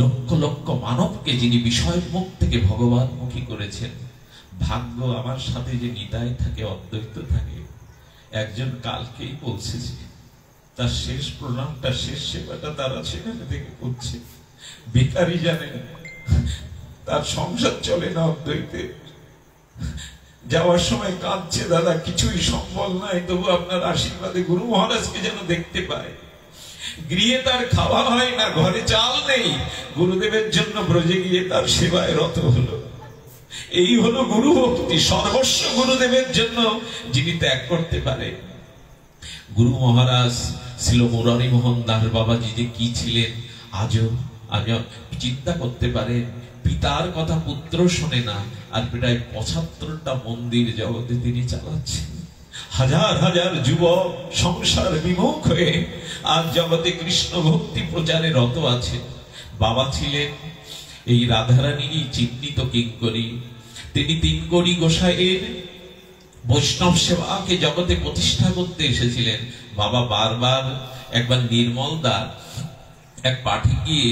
লক্ষ লক্ষ মানবকে যিনি বিষয়ের মুখ থেকে ভগবান মুখী করেছেন। ভাগ্য আমার সাথে যে নিতাই থাকে, অদ্বৈত থাকে। একজন কালকেই পৌঁছেছে, তার শেষ প্রণামটা, শেষ সেবাটা তারা সেখানে থেকে করছে। বেকারি জানেন, তার সংসার চলে না অদ্বৈতে। যাওয়ার সময় কাঁদছে, দাদা কিছুই সম্বল নাই, তবু আপনার আশীর্বাদে গুরু মহারাজকে যেন দেখতে পায়। গৃহে তার খাওয়া হয় না, ঘরে চাল নেই, গুরুদেবের জন্য ব্রজে গিয়ে তার সেবায় রত হলো। এই হলো গুরু ভক্তি, সর্বস্ব গুরুদেবের জন্য যিনি ত্যাগ করতে পারে। গুরু মহারাজ ছিল মুরারি মোহন দাস বাবাজি যে কি ছিলেন, আজও চিন্তা করতে পারে। পিতার কথা পুত্র শোনে না, আর প্রায় ৭৫টা মন্দির জগতে তিনি চালাচ্ছেন। হাজার হাজার যুবক সংসার বিমুখ হয়ে আজ জগতে কৃষ্ণ ভক্তি প্রচারে রত আছে। বাবা ছিলেন এই রাধারানীরই চিহ্নিত কিঙ্করী। তিনি তিনগড়ি গোসাইয়ের বৈষ্ণব সেবাকে জগতে প্রতিষ্ঠা করতে এসেছিলেন। বাবা বারবার, একবার নির্মলদা এক পাঠে গিয়ে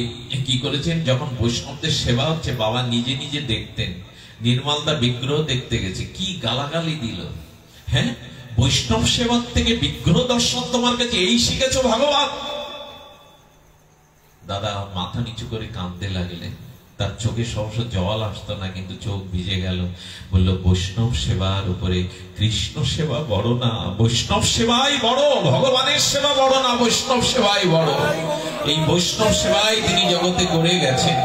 কি করেছেন, যখন বৈষ্ণবদের সেবা হচ্ছে বাবা নিজে নিজে দেখতেন। নির্মলদা বিগ্রহ দেখতে গেছে, কি গালাগালি দিল। হ্যাঁ, বৈষ্ণব সেবার থেকে বিগ্রহ দর্শন তোমার কাছে এই শিখেছো ভগবান? দাদা মাথা নিচু করে কাঁদতে লাগলেন। তার চোখে সহসা জল আসতো না, কিন্তু চোখ ভিজে গেল। বলল, বৈষ্ণব সেবার উপরে কৃষ্ণ সেবা বড় না, বৈষ্ণব সেবাই বড়, ভগবানের সেবা বড় না, বৈষ্ণব সেবাই বড়। এই বৈষ্ণব সেবাই তিনি জগতে করে গেছেন।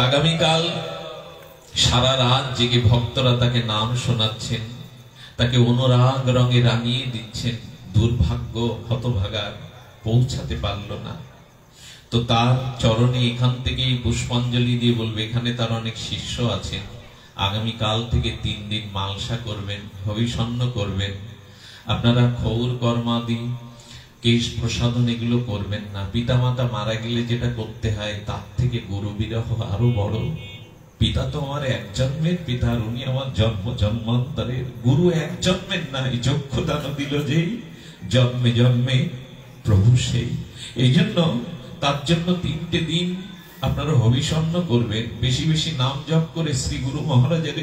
আগামীকাল সারা রাত জেগে ভক্তরা তাকে নাম শোনাচ্ছেন, তাকে অনুরাগ রঙে রাঙিয়ে দিচ্ছেন। দুর্ভাগ্য হতভাগার পৌঁছাতে পারল না, তো তার চরণে এখান থেকে পুষ্পাঞ্জলি দিয়ে বলবে, এখানে তার অনেক শিষ্য আছেন, আগামীকাল থেকে 3 দিন মালসা করবেন, হবিষণ্য করবেন। আপনারা খৌর কর্মাদি কেশ প্রসাদন এগুলো করবেন না। পিতামাতা মারা গেলে যেটা করতে হয় তার থেকে গুরু বিরহ আরো বড়। পিতা তো আমার এক জন্মের পিতা, আর উনি আমার জন্ম জন্মান্তরের গুরু। এক জন্মের নাই, চক্ষু দান দিল যেই, জন্মে জন্মে প্রভু সেই। এই জন্য তার জন্য 3টে দিন আপনারা হবিষণ্য করবেন, বেশি বেশি নাম জপ করে শ্রী গুরু মহারাজের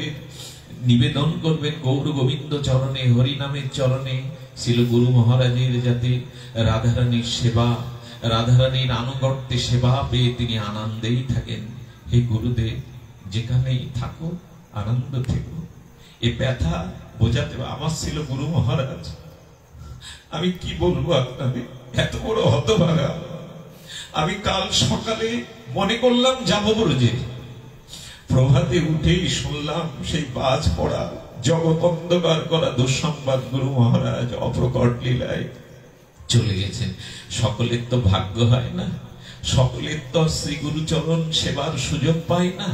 নিবেদন করবেন গৌর গোবিন্দ চরণে, হরিনামের চরণে। ছিল গুরু মহারাজের যাতে রাধারানীর সেবা, রাধারানীর আনুগত্যে সেবা পেয়ে তিনি আনন্দেই থাকেন। হে গুরুদেব, যেখানেই থাকো আনন্দ থেকো। এ ব্যথা বোঝাতে আমার ছিল গুরু মহারাজ। আমি কি বলবো আপনাদের, এত বড় হতভাগা। আমি কাল সকালে মনে করলাম যাবো ব্রজে, প্রভাতে উঠেই শুনলাম সেই বাজ পড়া জগৎ অন্ধকার করা দুঃসংবাদ, গুরু মহারাজ অপ্রকট লীলায় চলে গেছেন। সকলের তো ভাগ্য হয় না, সকলের তো শ্রী গুরুচরণ সেবার সুযোগ পায় না।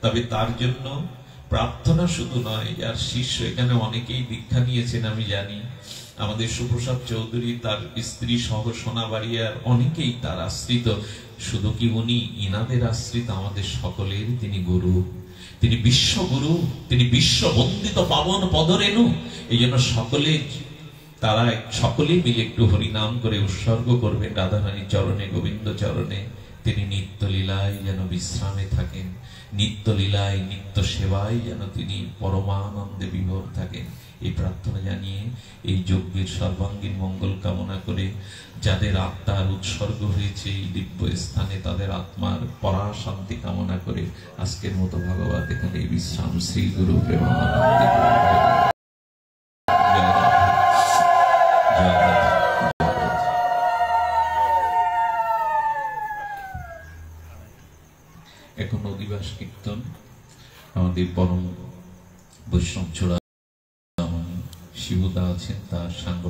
তবে তার জন্য প্রার্থনা শুধু নয়, যার শিষ্য এখানে অনেকেই দীক্ষা নিয়েছেন আমি জানি, আমাদের সুপ্রসাদ চৌধুরী, তার স্ত্রী সহ সোনাবাড়িয়ার অনেকেই তার আশ্রিত। শুধু কি উনি ইনাদের আশ্রিত, আমাদের সকলের তিনি গুরু, তিনি বিশ্বগুরু, তিনি বিশ্ব বন্দিত পাবন পদরেণু। এই জন্য সকলেই মিলে একটু হরিনাম করে উৎসর্গ করবেন রাধারানীর চরণে, গোবিন্দ চরণে। তিনি নিত্য লীলায় যেন বিশ্রামে থাকেন, নিত্য লীলায় নিত্য সেবায় যেন তিনি পরমানন্দে বিভোর থাকেন। এই প্রার্থনা জানিয়ে এই যজ্ঞের সর্বাঙ্গীন মঙ্গল কামনা করে, যাদের আত্মার উৎসর্গ হয়েছে এই দিব্য স্থানে, তাদের আত্মার পরা শান্তি কামনা করে আজকের মতো ভগবত এখানে বিশ্রাম। শ্রী গুরু প্রেমানন্দে। এখন অধিবাস কীর্তন আমাদের পরম বৈষ্ণব চূড়া শিবদা আছেন, তার সাঙ্গ